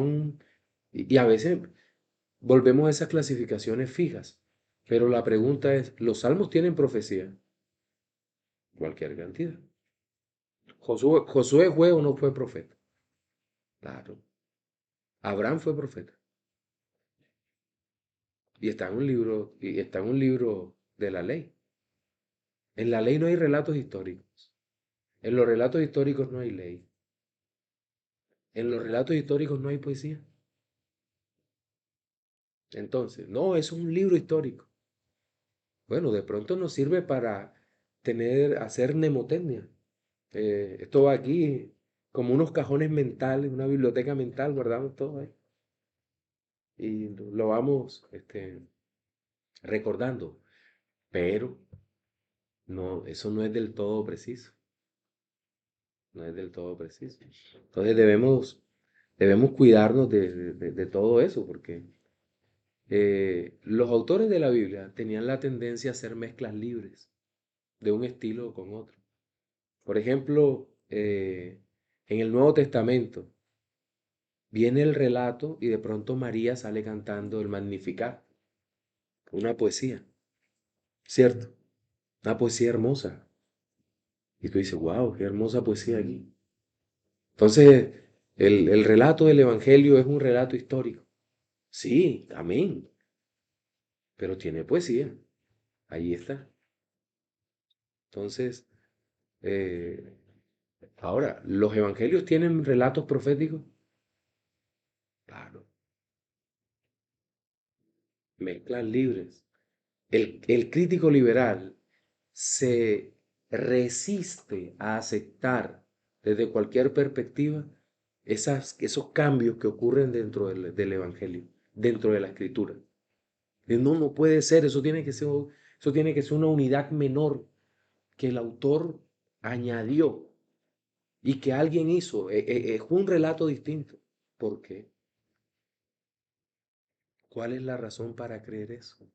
Y a veces volvemos a esas clasificaciones fijas. Pero la pregunta es, ¿los salmos tienen profecía? Cualquier cantidad. ¿Josué fue o no fue profeta? Claro. Abraham fue profeta. Y está en un libro de la ley. En la ley no hay relatos históricos. En los relatos históricos no hay ley. En los relatos históricos no hay poesía. Entonces, no, eso es un libro histórico. Bueno, de pronto nos sirve para hacer mnemotecnia. Esto va aquí como unos cajones mentales, una biblioteca mental, guardamos todo ahí. Y lo vamos recordando. Pero no, eso no es del todo preciso. No es del todo preciso. Entonces debemos cuidarnos de todo eso, porque los autores de la Biblia tenían la tendencia a hacer mezclas libres de un estilo con otro. Por ejemplo, en el Nuevo Testamento viene el relato y de pronto María sale cantando el Magnificat, una poesía, ¿cierto? Una poesía hermosa. Y tú dices, wow, qué hermosa poesía aquí. Entonces, el relato del Evangelio es un relato histórico. Sí, amén. Pero tiene poesía. Ahí está. Entonces, eh, ahora, ¿los evangelios tienen relatos proféticos? Claro, mezclas libres. El crítico liberal se resiste a aceptar desde cualquier perspectiva esos cambios que ocurren dentro del evangelio, dentro de la escritura. No, no puede ser, eso tiene que ser una unidad menor que el autor añadió y que alguien hizo. Es un relato distinto. ¿Por qué? ¿Cuál es la razón para creer eso?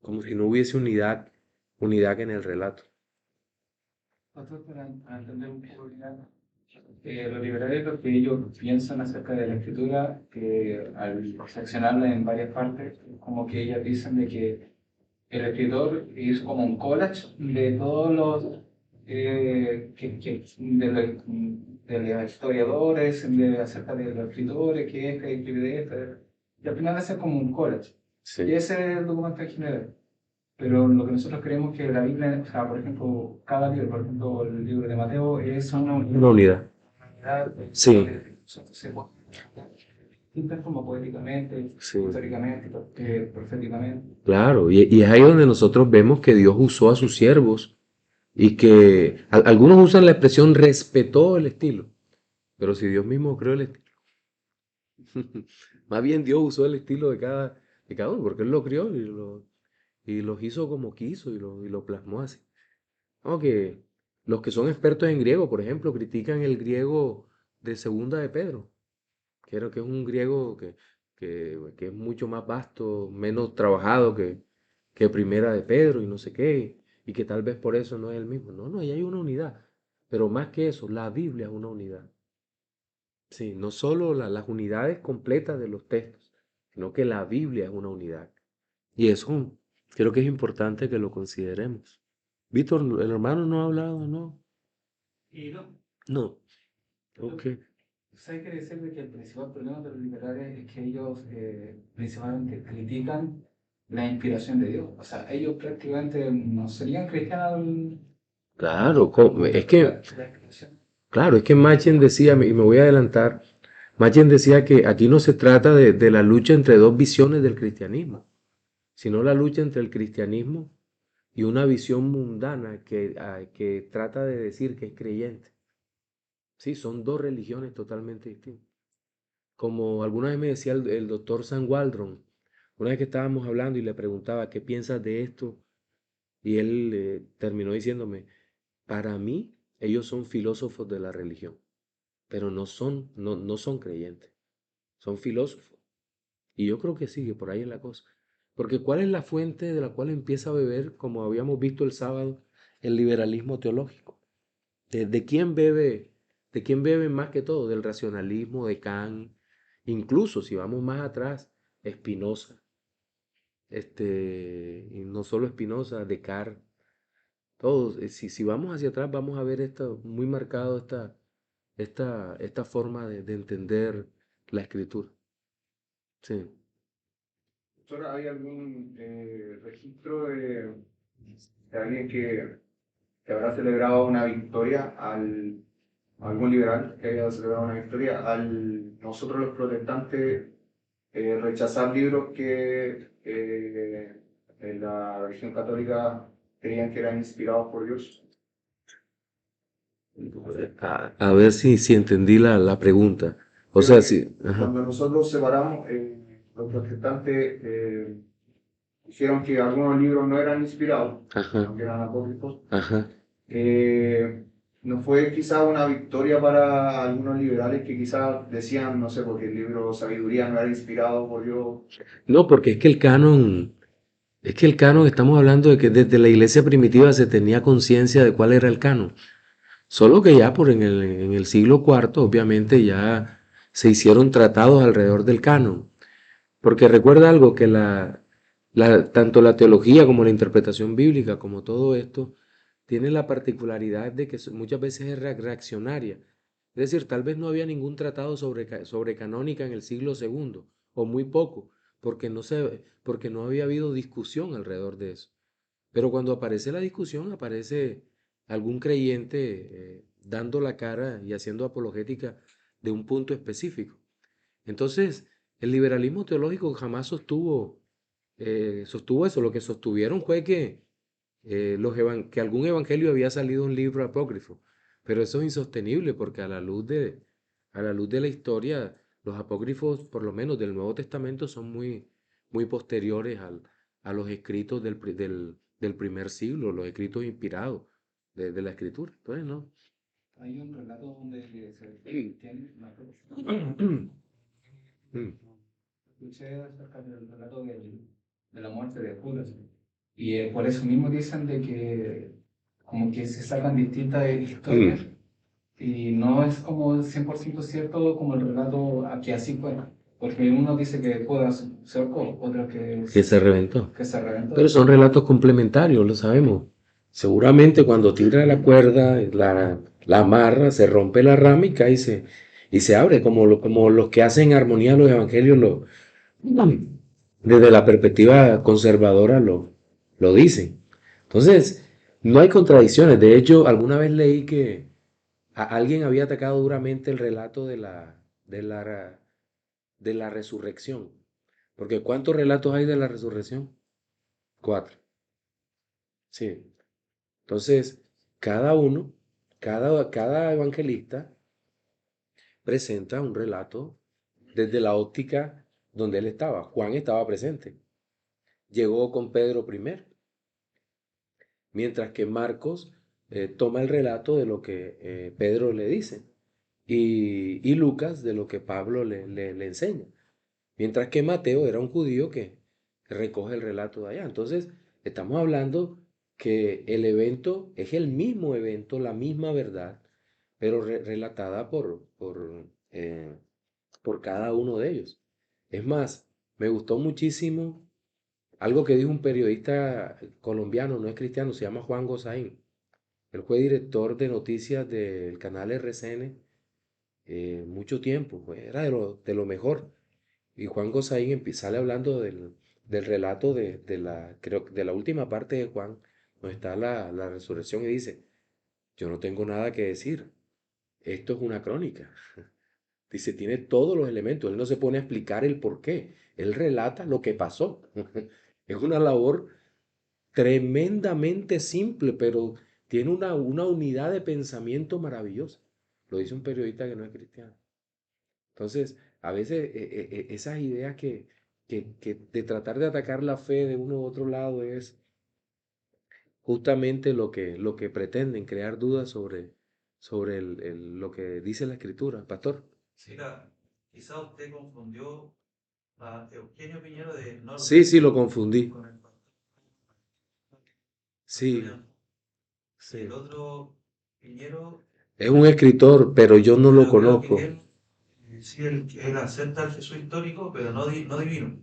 Como si no hubiese unidad en el relato. Nosotros para entender un poco los liberales lo que ellos piensan acerca de la escritura, que al seccionarla en varias partes, como que ellas dicen de que el escritor hizo como un collage de todos los de los historiadores, acerca de los escritores, que escribe esto, y al final hace como un collage. Sí. Y ese es el documento en general. Pero lo que nosotros creemos que la Biblia, o sea, por ejemplo, cada libro, por ejemplo, el libro de Mateo es una Una unidad. unidad, Sí. se puede distintas como poéticamente, Sí. históricamente, proféticamente. Claro, y es ahí donde nosotros vemos que Dios usó a sus siervos y que algunos usan la expresión respetó el estilo, pero si Dios mismo creó el estilo, más bien Dios usó el estilo de cada uno, porque Él lo crió y los hizo como quiso y lo plasmó así. Aunque los que son expertos en griego, por ejemplo, critican el griego de Segunda de Pedro, que es un griego que es mucho más vasto, menos trabajado que Primera de Pedro y no sé qué, y que tal vez por eso no es el mismo. No, no, ahí hay una unidad. Pero más que eso, la Biblia es una unidad. Sí, no solo las unidades completas de los textos, sino que la Biblia es una unidad. Y eso creo que es importante que lo consideremos. Víctor, el hermano no ha hablado, ¿no? Y no, No. Ok. Pues hay que decir de que el principal problema de los liberales es que ellos principalmente critican la inspiración de Dios. O sea, ellos prácticamente no serían cristianos. Claro, es que, La inspiración. claro, es que Machen decía, y me voy a adelantar, Machen decía que aquí no se trata de la lucha entre dos visiones del cristianismo, sino la lucha entre el cristianismo y una visión mundana que trata de decir que es creyente. Sí, son dos religiones totalmente distintas. Como alguna vez me decía el doctor Sam Waldron, una vez que estábamos hablando y le preguntaba, ¿qué piensas de esto? Y él terminó diciéndome, para mí ellos son filósofos de la religión, pero no son creyentes, son filósofos. Y yo creo que sí, que por ahí es la cosa. Porque ¿cuál es la fuente de la cual empieza a beber, como habíamos visto el sábado, el liberalismo teológico? ¿De quién bebe? ¿De quién bebe más que todo? Del racionalismo, de Kant, incluso si vamos más atrás, Spinoza, y no solo Spinoza, Descartes, todos. Si vamos hacia atrás, vamos a ver esto muy marcado, esta forma de entender la escritura. Sí. Doctor, ¿hay algún registro de alguien que habrá celebrado una victoria algún liberal que haya celebrado una victoria al nosotros los protestantes rechazar libros que en la religión católica creían que eran inspirados por Dios? A ver si entendí la pregunta. O Creo sea, que sí. Ajá, cuando nosotros separamos, los protestantes dijeron que algunos libros no eran inspirados, ajá, sino que eran apócrifos. ajá. ¿No fue quizá una victoria para algunos liberales que quizás decían, no sé, porque el libro Sabiduría no era inspirado por Dios? No, porque es que el canon, estamos hablando de que desde la iglesia primitiva se tenía conciencia de cuál era el canon. Solo que ya en el siglo IV, obviamente, ya se hicieron tratados alrededor del canon. Porque recuerda algo, que tanto la teología como la interpretación bíblica, como todo esto, tiene la particularidad de que muchas veces es reaccionaria. Es decir, tal vez no había ningún tratado sobre canónica en el siglo segundo, o muy poco, porque no había habido discusión alrededor de eso. Pero cuando aparece la discusión, aparece algún creyente dando la cara y haciendo apologética de un punto específico. Entonces, el liberalismo teológico jamás sostuvo eso. Lo que sostuvieron fue que algún evangelio había salido un libro apócrifo. Pero eso es insostenible porque a la luz de la historia, los apócrifos, por lo menos del Nuevo Testamento, son muy posteriores a los escritos del primer siglo, los escritos inspirados de la escritura. Entonces, no. Hay un relato donde tiene una Mm. escuché acerca del relato de la muerte de Judas. Y por eso mismo dicen de que como que se sacan distintas historias y no es como 100% cierto como el relato aquí así fue. Porque uno dice que Judas se ahorcó, otro Que se reventó. que se reventó. Pero son relatos complementarios, lo sabemos. Seguramente cuando tira la cuerda, la amarra, se rompe la rama y cae y se abre, como los que hacen armonía los evangelios, desde la perspectiva conservadora lo dicen. Entonces, no hay contradicciones. De hecho, alguna vez leí que alguien había atacado duramente el relato de la resurrección. Porque ¿cuántos relatos hay de la resurrección? 4. Sí. Entonces, cada uno, cada evangelista presenta un relato desde la óptica donde él estaba. Juan estaba presente. Llegó con Pedro primero, mientras que Marcos toma el relato de lo que Pedro le dice y Lucas de lo que Pablo le enseña. Mientras que Mateo era un judío que recoge el relato de allá. Entonces, estamos hablando que el evento es el mismo evento, la misma verdad, pero relatada por cada uno de ellos. Es más, me gustó muchísimo algo que dijo un periodista colombiano, no es cristiano, se llama Juan Gozaín. Él fue director de noticias del canal RCN mucho tiempo, era de lo mejor. Y Juan Gozaín sale hablando del relato creo, de la última parte de Juan, donde está la resurrección, y dice, yo no tengo nada que decir, esto es una crónica. Dice, tiene todos los elementos, él no se pone a explicar el por qué, él relata lo que pasó. Es una labor tremendamente simple, pero tiene una unidad de pensamiento maravillosa. Lo dice un periodista que no es cristiano. Entonces, a veces esas ideas que de tratar de atacar la fe de uno u otro lado es justamente lo que pretenden, crear dudas sobre lo que dice la escritura. Pastor. Sí, quizá usted confundió a Eugenio Piñero de Norte Sí, lo confundí. con el pastor Sí, Julián. Y sí. el otro Piñero, Es un escritor, pero yo no lo pero creo que conozco. él, sí, él acepta el Jesús histórico, pero no divino.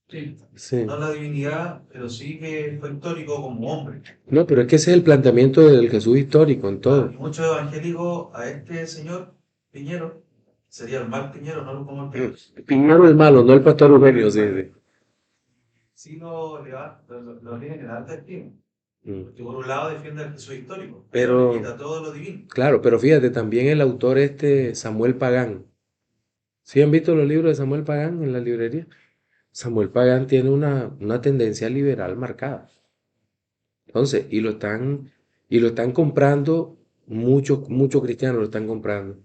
Sí. Sí. No la divinidad, pero sí que fue histórico como hombre. No, pero es que ese es el planteamiento del Jesús histórico en Claro, todo. y muchos evangélicos a este señor Piñero, sería el mal Piñero, no como el Piñero. Piñero es malo, no el pastor Eugenio, sí, sí. Sí lo tiene en alta estima. Mm. Porque por un lado defiende el Jesús histórico, Pero- le quita todo lo divino. Claro, pero fíjate, también el autor Samuel Pagán. ¿Sí han visto los libros de Samuel Pagán en la librería? Samuel Pagán tiene una tendencia liberal marcada. Entonces, y lo están comprando, muchos cristianos lo están comprando,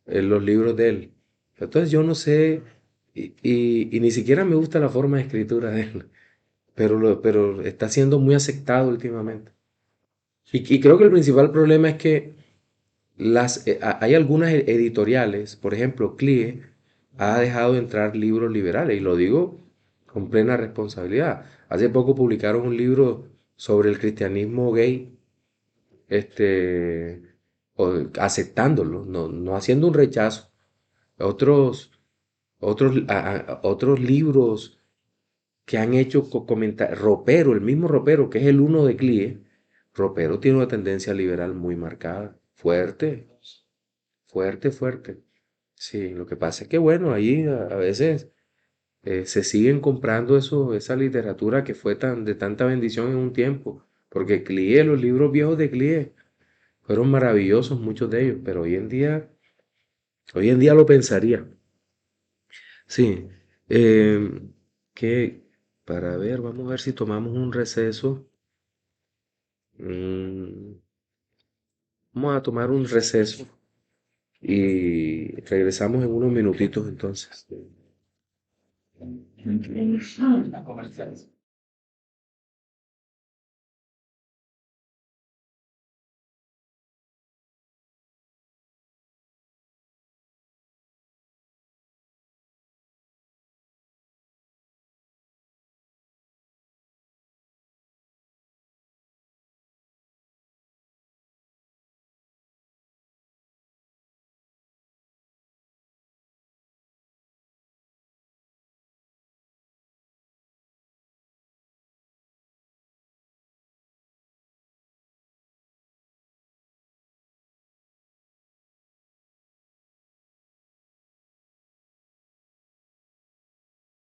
los libros de él. Entonces yo no sé, y ni siquiera me gusta la forma de escritura de él, pero está siendo muy aceptado últimamente. Y creo que el principal problema es que hay algunas editoriales, por ejemplo, CLIE ha dejado de entrar libros liberales, y lo digo con plena responsabilidad. Hace poco publicaron un libro sobre el cristianismo gay, este, aceptándolo, no haciendo un rechazo. Otros, otros libros que han hecho comentarios. Ropero, el mismo Ropero, que es el uno de CLIE, Ropero tiene una tendencia liberal muy marcada, fuerte, fuerte, fuerte. Sí, lo que pasa es que, bueno, ahí a veces se siguen comprando esa literatura que fue de tanta bendición en un tiempo. Porque CLIE, los libros viejos de CLIE, fueron maravillosos muchos de ellos, pero hoy en día lo pensaría. Sí, em, que para ver, vamos a ver si tomamos un receso. Mm, Vamos a tomar un receso y regresamos en unos minutitos entonces. A comerciales.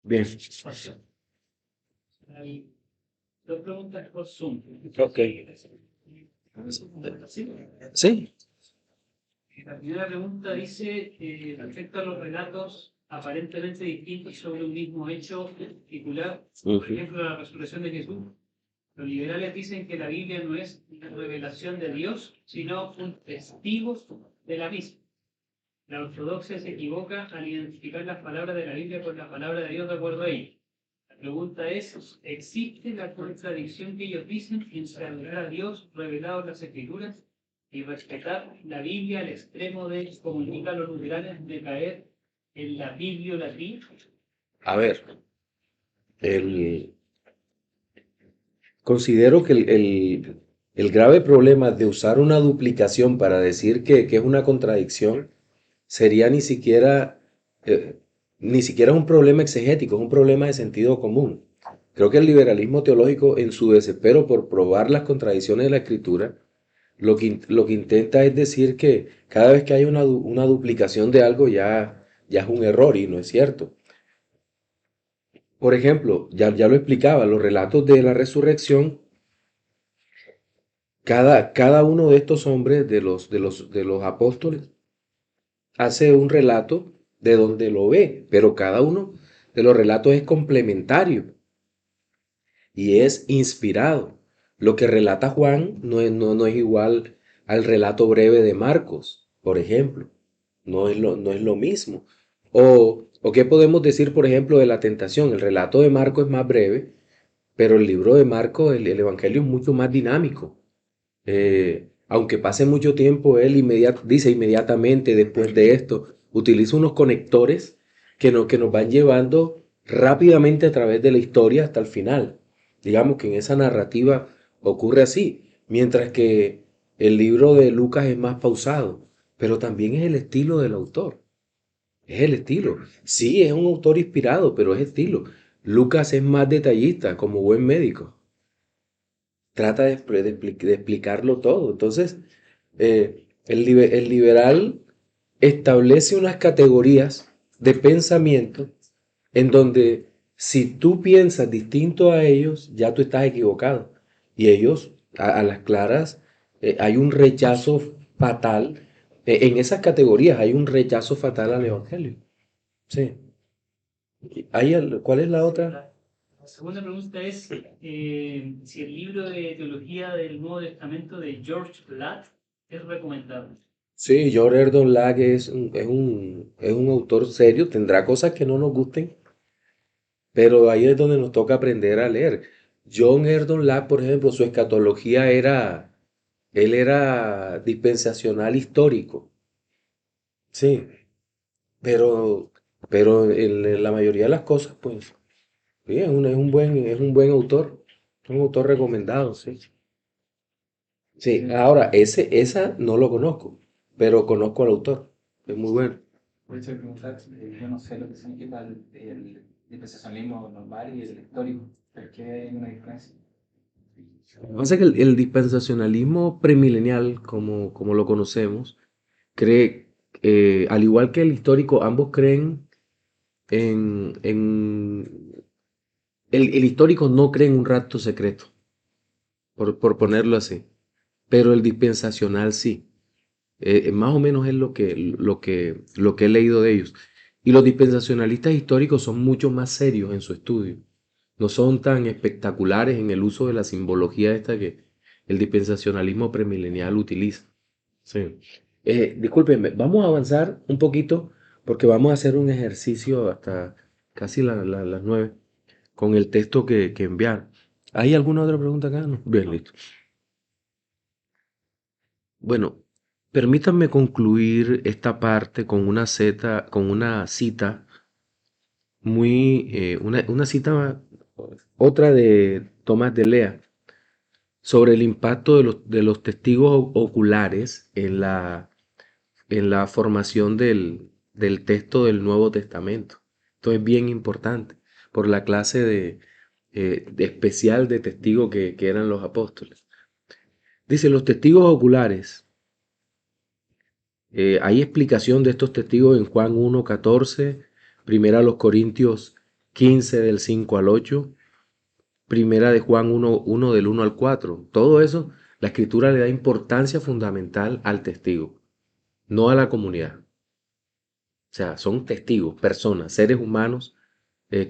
Bien, Hay dos preguntas por Zoom. ok. Sí, La primera pregunta dice, respecto a los relatos aparentemente distintos sobre un mismo hecho particular, por ujú. ejemplo, la resurrección de Jesús. Los liberales dicen que la Biblia no es una revelación de Dios, sino un testigo de la misma. La ortodoxia se equivoca al identificar las palabras de la Biblia con la palabra de Dios de acuerdo a ella. La pregunta es, ¿existe la contradicción que ellos dicen entre adorar a Dios revelado en las Escrituras y respetar la Biblia al extremo de, como indican los liberales, de caer en la bibliolatría? A ver, el, considero que el grave problema de usar una duplicación para decir que es una contradicción sería eh, ni siquiera es un problema exegético, es un problema de sentido común. Creo que el liberalismo teológico, en su desespero por probar las contradicciones de la escritura, lo que intenta es decir que cada vez que hay una duplicación de algo ya es un error, y no es cierto. Por ejemplo, ya lo explicaba, los relatos de la resurrección, cada uno de estos hombres, de los apóstoles, hace un relato de donde lo ve, pero cada uno de los relatos es complementario y es inspirado. Lo que relata Juan no es igual al relato breve de Marcos, por ejemplo. No es lo mismo. O qué podemos decir, por ejemplo, de la tentación. El relato de Marcos es más breve, pero el libro de Marcos, el Evangelio es mucho más dinámico. Aunque pase mucho tiempo, él dice inmediatamente después de esto, utiliza unos conectores que nos van llevando rápidamente a través de la historia hasta el final. Digamos que en esa narrativa ocurre así, mientras que el libro de Lucas es más pausado, pero también es el estilo del autor. Es el estilo. Sí, es un autor inspirado, pero es estilo. Lucas es más detallista, como buen médico. Trata de explicarlo todo. Entonces, el liberal establece unas categorías de pensamiento en donde si tú piensas distinto a ellos, ya tú estás equivocado. Y ellos, a las claras, hay un rechazo fatal. En esas categorías hay un rechazo fatal al Evangelio. Sí. ¿Cuál es la otra? La segunda pregunta es si el libro de teología del Nuevo Testamento de George Blatt es recomendable. Sí, George Erdon Lack es un autor serio, tendrá cosas que no nos gusten, pero ahí es donde nos toca aprender a leer. John Erdon Lack, por ejemplo, su escatología él era dispensacional histórico, sí, pero, pero en la mayoría de las cosas, pues, sí, es un buen autor, un autor recomendado, sí. Sí, ahora, esa no lo conozco, pero conozco al autor, es muy bueno. Por eso preguntar, yo no sé lo que significa el dispensacionalismo normal y el histórico, pero que hay una diferencia. Lo que pasa es que el dispensacionalismo premilenial, como lo conocemos, cree, al igual que el histórico, ambos creen el histórico no cree en un rapto secreto, por ponerlo así, pero el dispensacional sí. Más o menos es lo que he leído de ellos. Y los dispensacionalistas históricos son mucho más serios en su estudio. No son tan espectaculares en el uso de la simbología esta que el dispensacionalismo premilenial utiliza. Sí. Discúlpenme, vamos a avanzar un poquito porque vamos a hacer un ejercicio hasta casi las 9 con el texto que enviar. ¿Hay alguna otra pregunta acá? No. Bien, listo. Bueno, permítanme concluir esta parte con una cita una cita, otra de Tomás de Lea, sobre el impacto de los testigos oculares en la formación del texto del Nuevo Testamento. Esto es bien importante por la clase de especial de testigo que eran los apóstoles. Dice, los testigos oculares. Hay explicación de estos testigos en Juan 1:14, primera a los Corintios 15 del 5 al 8, primera de Juan 1 del 1 al 4. Todo eso, la escritura le da importancia fundamental al testigo, no a la comunidad. O sea, son testigos, personas, seres humanos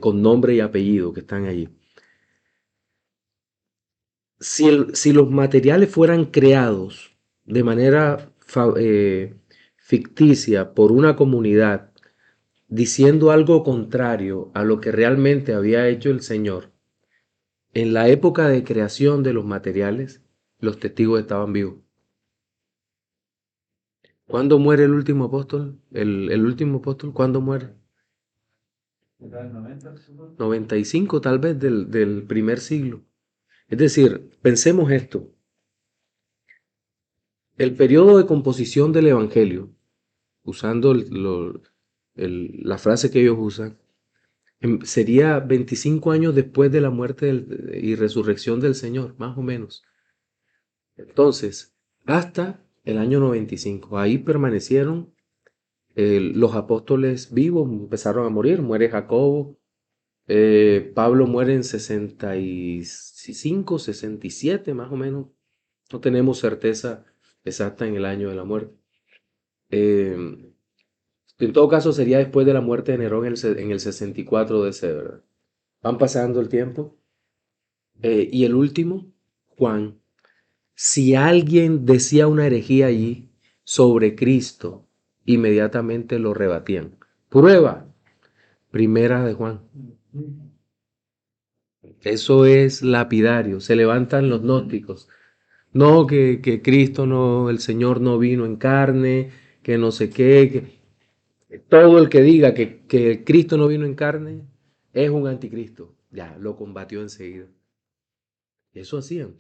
con nombre y apellido que están allí. Si los materiales fueran creados de manera ficticia por una comunidad, diciendo algo contrario a lo que realmente había hecho el Señor, en la época de creación de los materiales, los testigos estaban vivos. ¿Cuándo muere el último apóstol? El último apóstol, ¿cuándo muere? 95 tal vez del primer siglo. Es decir, pensemos esto. El periodo de composición del Evangelio, usando la frase que ellos usan, sería 25 años después de la muerte y resurrección del Señor, más o menos. Entonces, hasta el año 95, ahí permanecieron los apóstoles vivos, empezaron a morir, muere Jacobo, Pablo muere en 65, 67 más o menos, no tenemos certeza exacta en el año de la muerte. En todo caso sería después de la muerte de Nerón en el 64 DC, ¿verdad? Van pasando el tiempo. Y el último, Juan. Si alguien decía una herejía allí sobre Cristo, inmediatamente lo rebatían. Prueba, primera de Juan. Eso es lapidario. Se levantan los gnósticos. No, que Cristo no, el Señor no vino en carne, que no sé qué. Todo el que diga que Cristo no vino en carne es un anticristo. Ya, lo combatió enseguida. Eso hacían.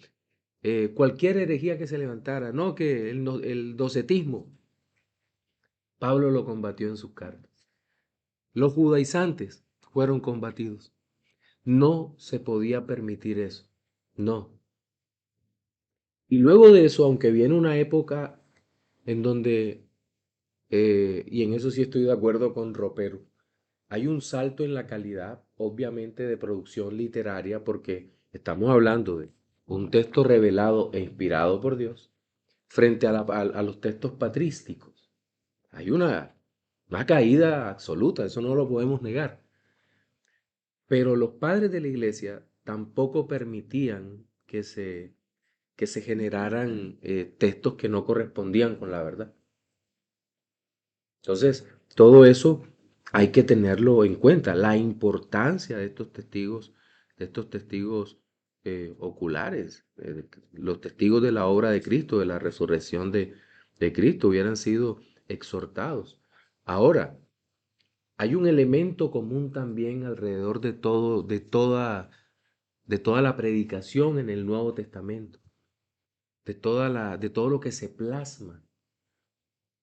Cualquier herejía que se levantara, no que el docetismo, Pablo lo combatió en sus cartas. Los judaizantes fueron combatidos. No se podía permitir eso. No. Y luego de eso, aunque viene una época en donde y en eso sí estoy de acuerdo con Ropero. Hay un salto en la calidad, obviamente, de producción literaria, porque estamos hablando de un texto revelado e inspirado por Dios frente a los textos patrísticos. Hay una caída absoluta, eso no lo podemos negar. Pero los padres de la iglesia tampoco permitían que se generaran textos que no correspondían con la verdad. Entonces, todo eso hay que tenerlo en cuenta, la importancia de estos testigos oculares, los testigos de la obra de Cristo, de la resurrección de Cristo, hubieran sido exhortados. Ahora, hay un elemento común también alrededor de toda la predicación en el Nuevo Testamento, de todo lo que se plasma,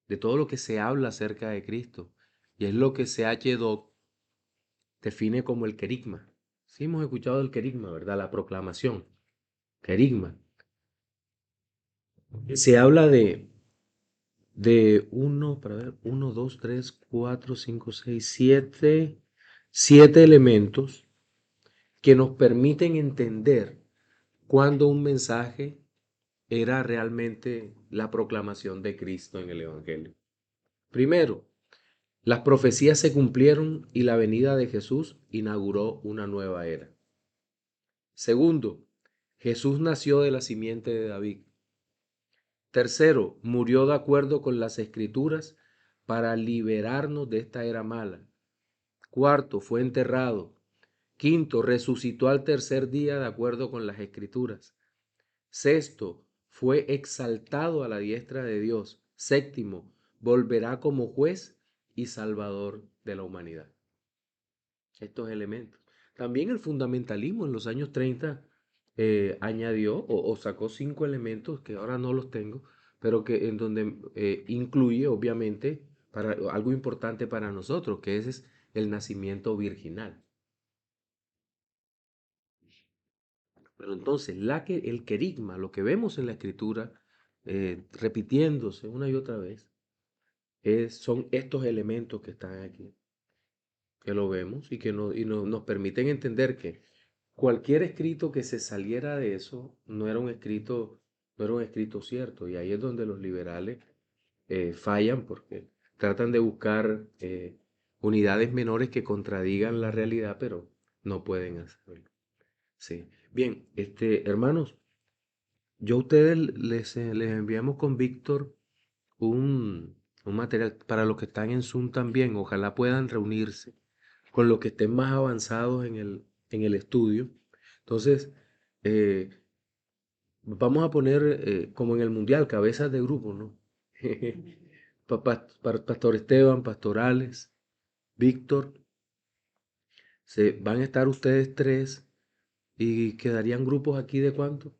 de todo lo que se habla acerca de Cristo. Y es lo que C.H. Dodd define como el querigma. Sí hemos escuchado el querigma, ¿verdad? La proclamación. Querigma. Se habla de uno, para ver, 1, 2, 3, 4, 5, 6, 7 elementos que nos permiten entender cuando un mensaje era realmente la proclamación de Cristo en el Evangelio. Primero, las profecías se cumplieron y la venida de Jesús inauguró una nueva era. Segundo, Jesús nació de la simiente de David. Tercero, murió de acuerdo con las Escrituras para liberarnos de esta era mala. Cuarto, fue enterrado. Quinto, resucitó al tercer día de acuerdo con las Escrituras. Sexto, fue exaltado a la diestra de Dios. Séptimo, volverá como juez y salvador de la humanidad. Estos elementos. También el fundamentalismo en los años 30 añadió o sacó 5 elementos que ahora no los tengo, pero que en donde incluye obviamente para, algo importante para nosotros, que es el nacimiento virginal. Pero entonces, el querigma, lo que vemos en la escritura, repitiéndose una y otra vez, son estos elementos que están aquí, que lo vemos y que nos permiten entender que cualquier escrito que se saliera de eso no era un escrito cierto. Y ahí es donde los liberales fallan porque tratan de buscar unidades menores que contradigan la realidad, pero no pueden hacerlo. Sí. Bien, hermanos, yo a ustedes les enviamos con Víctor un material para los que están en Zoom también. Ojalá puedan reunirse con los que estén más avanzados en el estudio. Entonces, eh, vamos a poner, como en el mundial, cabezas de grupo, ¿no? Pastor Esteban, Pastorales, Víctor, van a estar ustedes tres y quedarían grupos aquí de cuánto.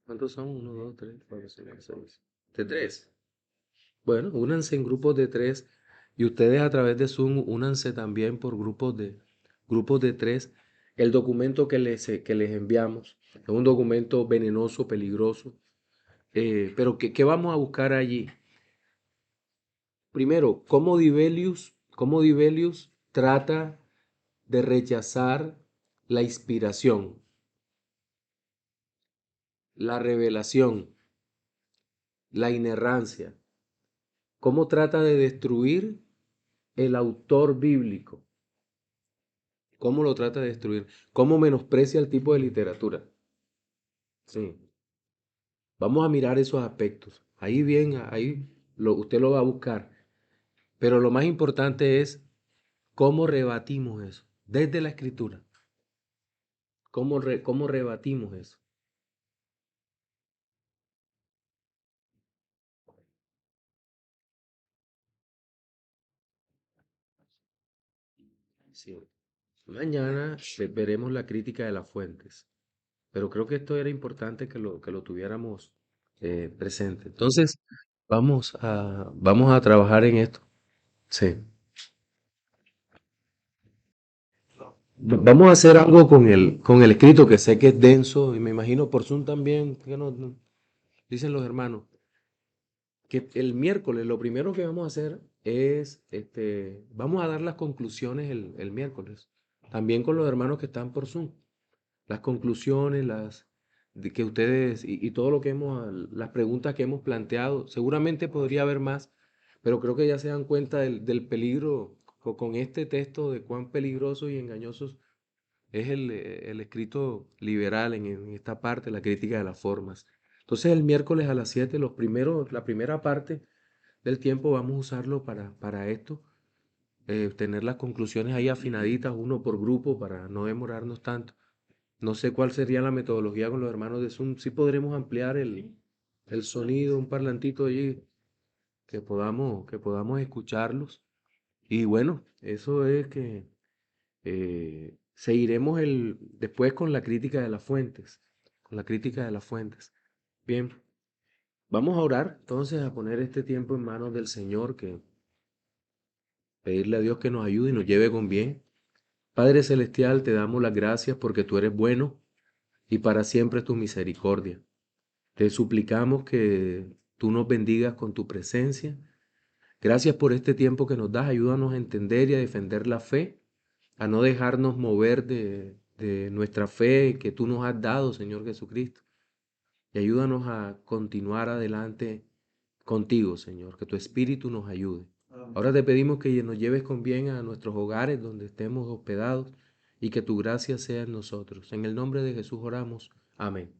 ¿Cuántos son? 1, 2, 3, 4, 5, 6. De tres. Bueno, únanse en grupos de tres y ustedes a través de Zoom únanse también por grupos de tres. El documento que les enviamos es un documento venenoso, peligroso, pero ¿qué vamos a buscar allí? Primero, cómo Dibelius trata de rechazar la inspiración, la revelación, la inerrancia, cómo trata de destruir el autor bíblico. ¿Cómo lo trata de destruir? ¿Cómo menosprecia el tipo de literatura? Sí. Vamos a mirar esos aspectos. Ahí bien, usted lo va a buscar. Pero lo más importante es cómo rebatimos eso. Desde la escritura. ¿Cómo rebatimos eso? Sí. Mañana veremos la crítica de las fuentes. Pero creo que esto era importante que lo tuviéramos presente. Entonces, vamos a trabajar en esto. Sí. Vamos a hacer algo con el escrito que sé que es denso y me imagino por Zoom también. Que dicen los hermanos, que el miércoles lo primero que vamos a hacer es, vamos a dar las conclusiones el miércoles, también con los hermanos que están por Zoom. Las conclusiones, de que ustedes y todo lo que las preguntas que hemos planteado, seguramente podría haber más, pero creo que ya se dan cuenta del peligro con este texto de cuán peligroso y engañosos es el escrito liberal en esta parte, la crítica de las formas. Entonces el miércoles a las 7, la primera parte del tiempo vamos a usarlo para esto, tener las conclusiones ahí afinaditas, uno por grupo, para no demorarnos tanto. No sé cuál sería la metodología con los hermanos de Zoom. Sí podremos ampliar el sonido, un parlantito allí que podamos escucharlos. Y bueno, eso es que seguiremos después con la crítica de las fuentes, con la crítica de las fuentes. Bien, vamos a orar entonces, a poner este tiempo en manos del Señor, que pedirle a Dios que nos ayude y nos lleve con bien. Padre Celestial, te damos las gracias porque tú eres bueno y para siempre es tu misericordia. Te suplicamos que tú nos bendigas con tu presencia. Gracias por este tiempo que nos das. Ayúdanos a entender y a defender la fe, a no dejarnos mover de nuestra fe que tú nos has dado, Señor Jesucristo. Y ayúdanos a continuar adelante contigo, Señor, que tu Espíritu nos ayude. Ahora te pedimos que nos lleves con bien a nuestros hogares donde estemos hospedados y que tu gracia sea en nosotros. En el nombre de Jesús oramos. Amén.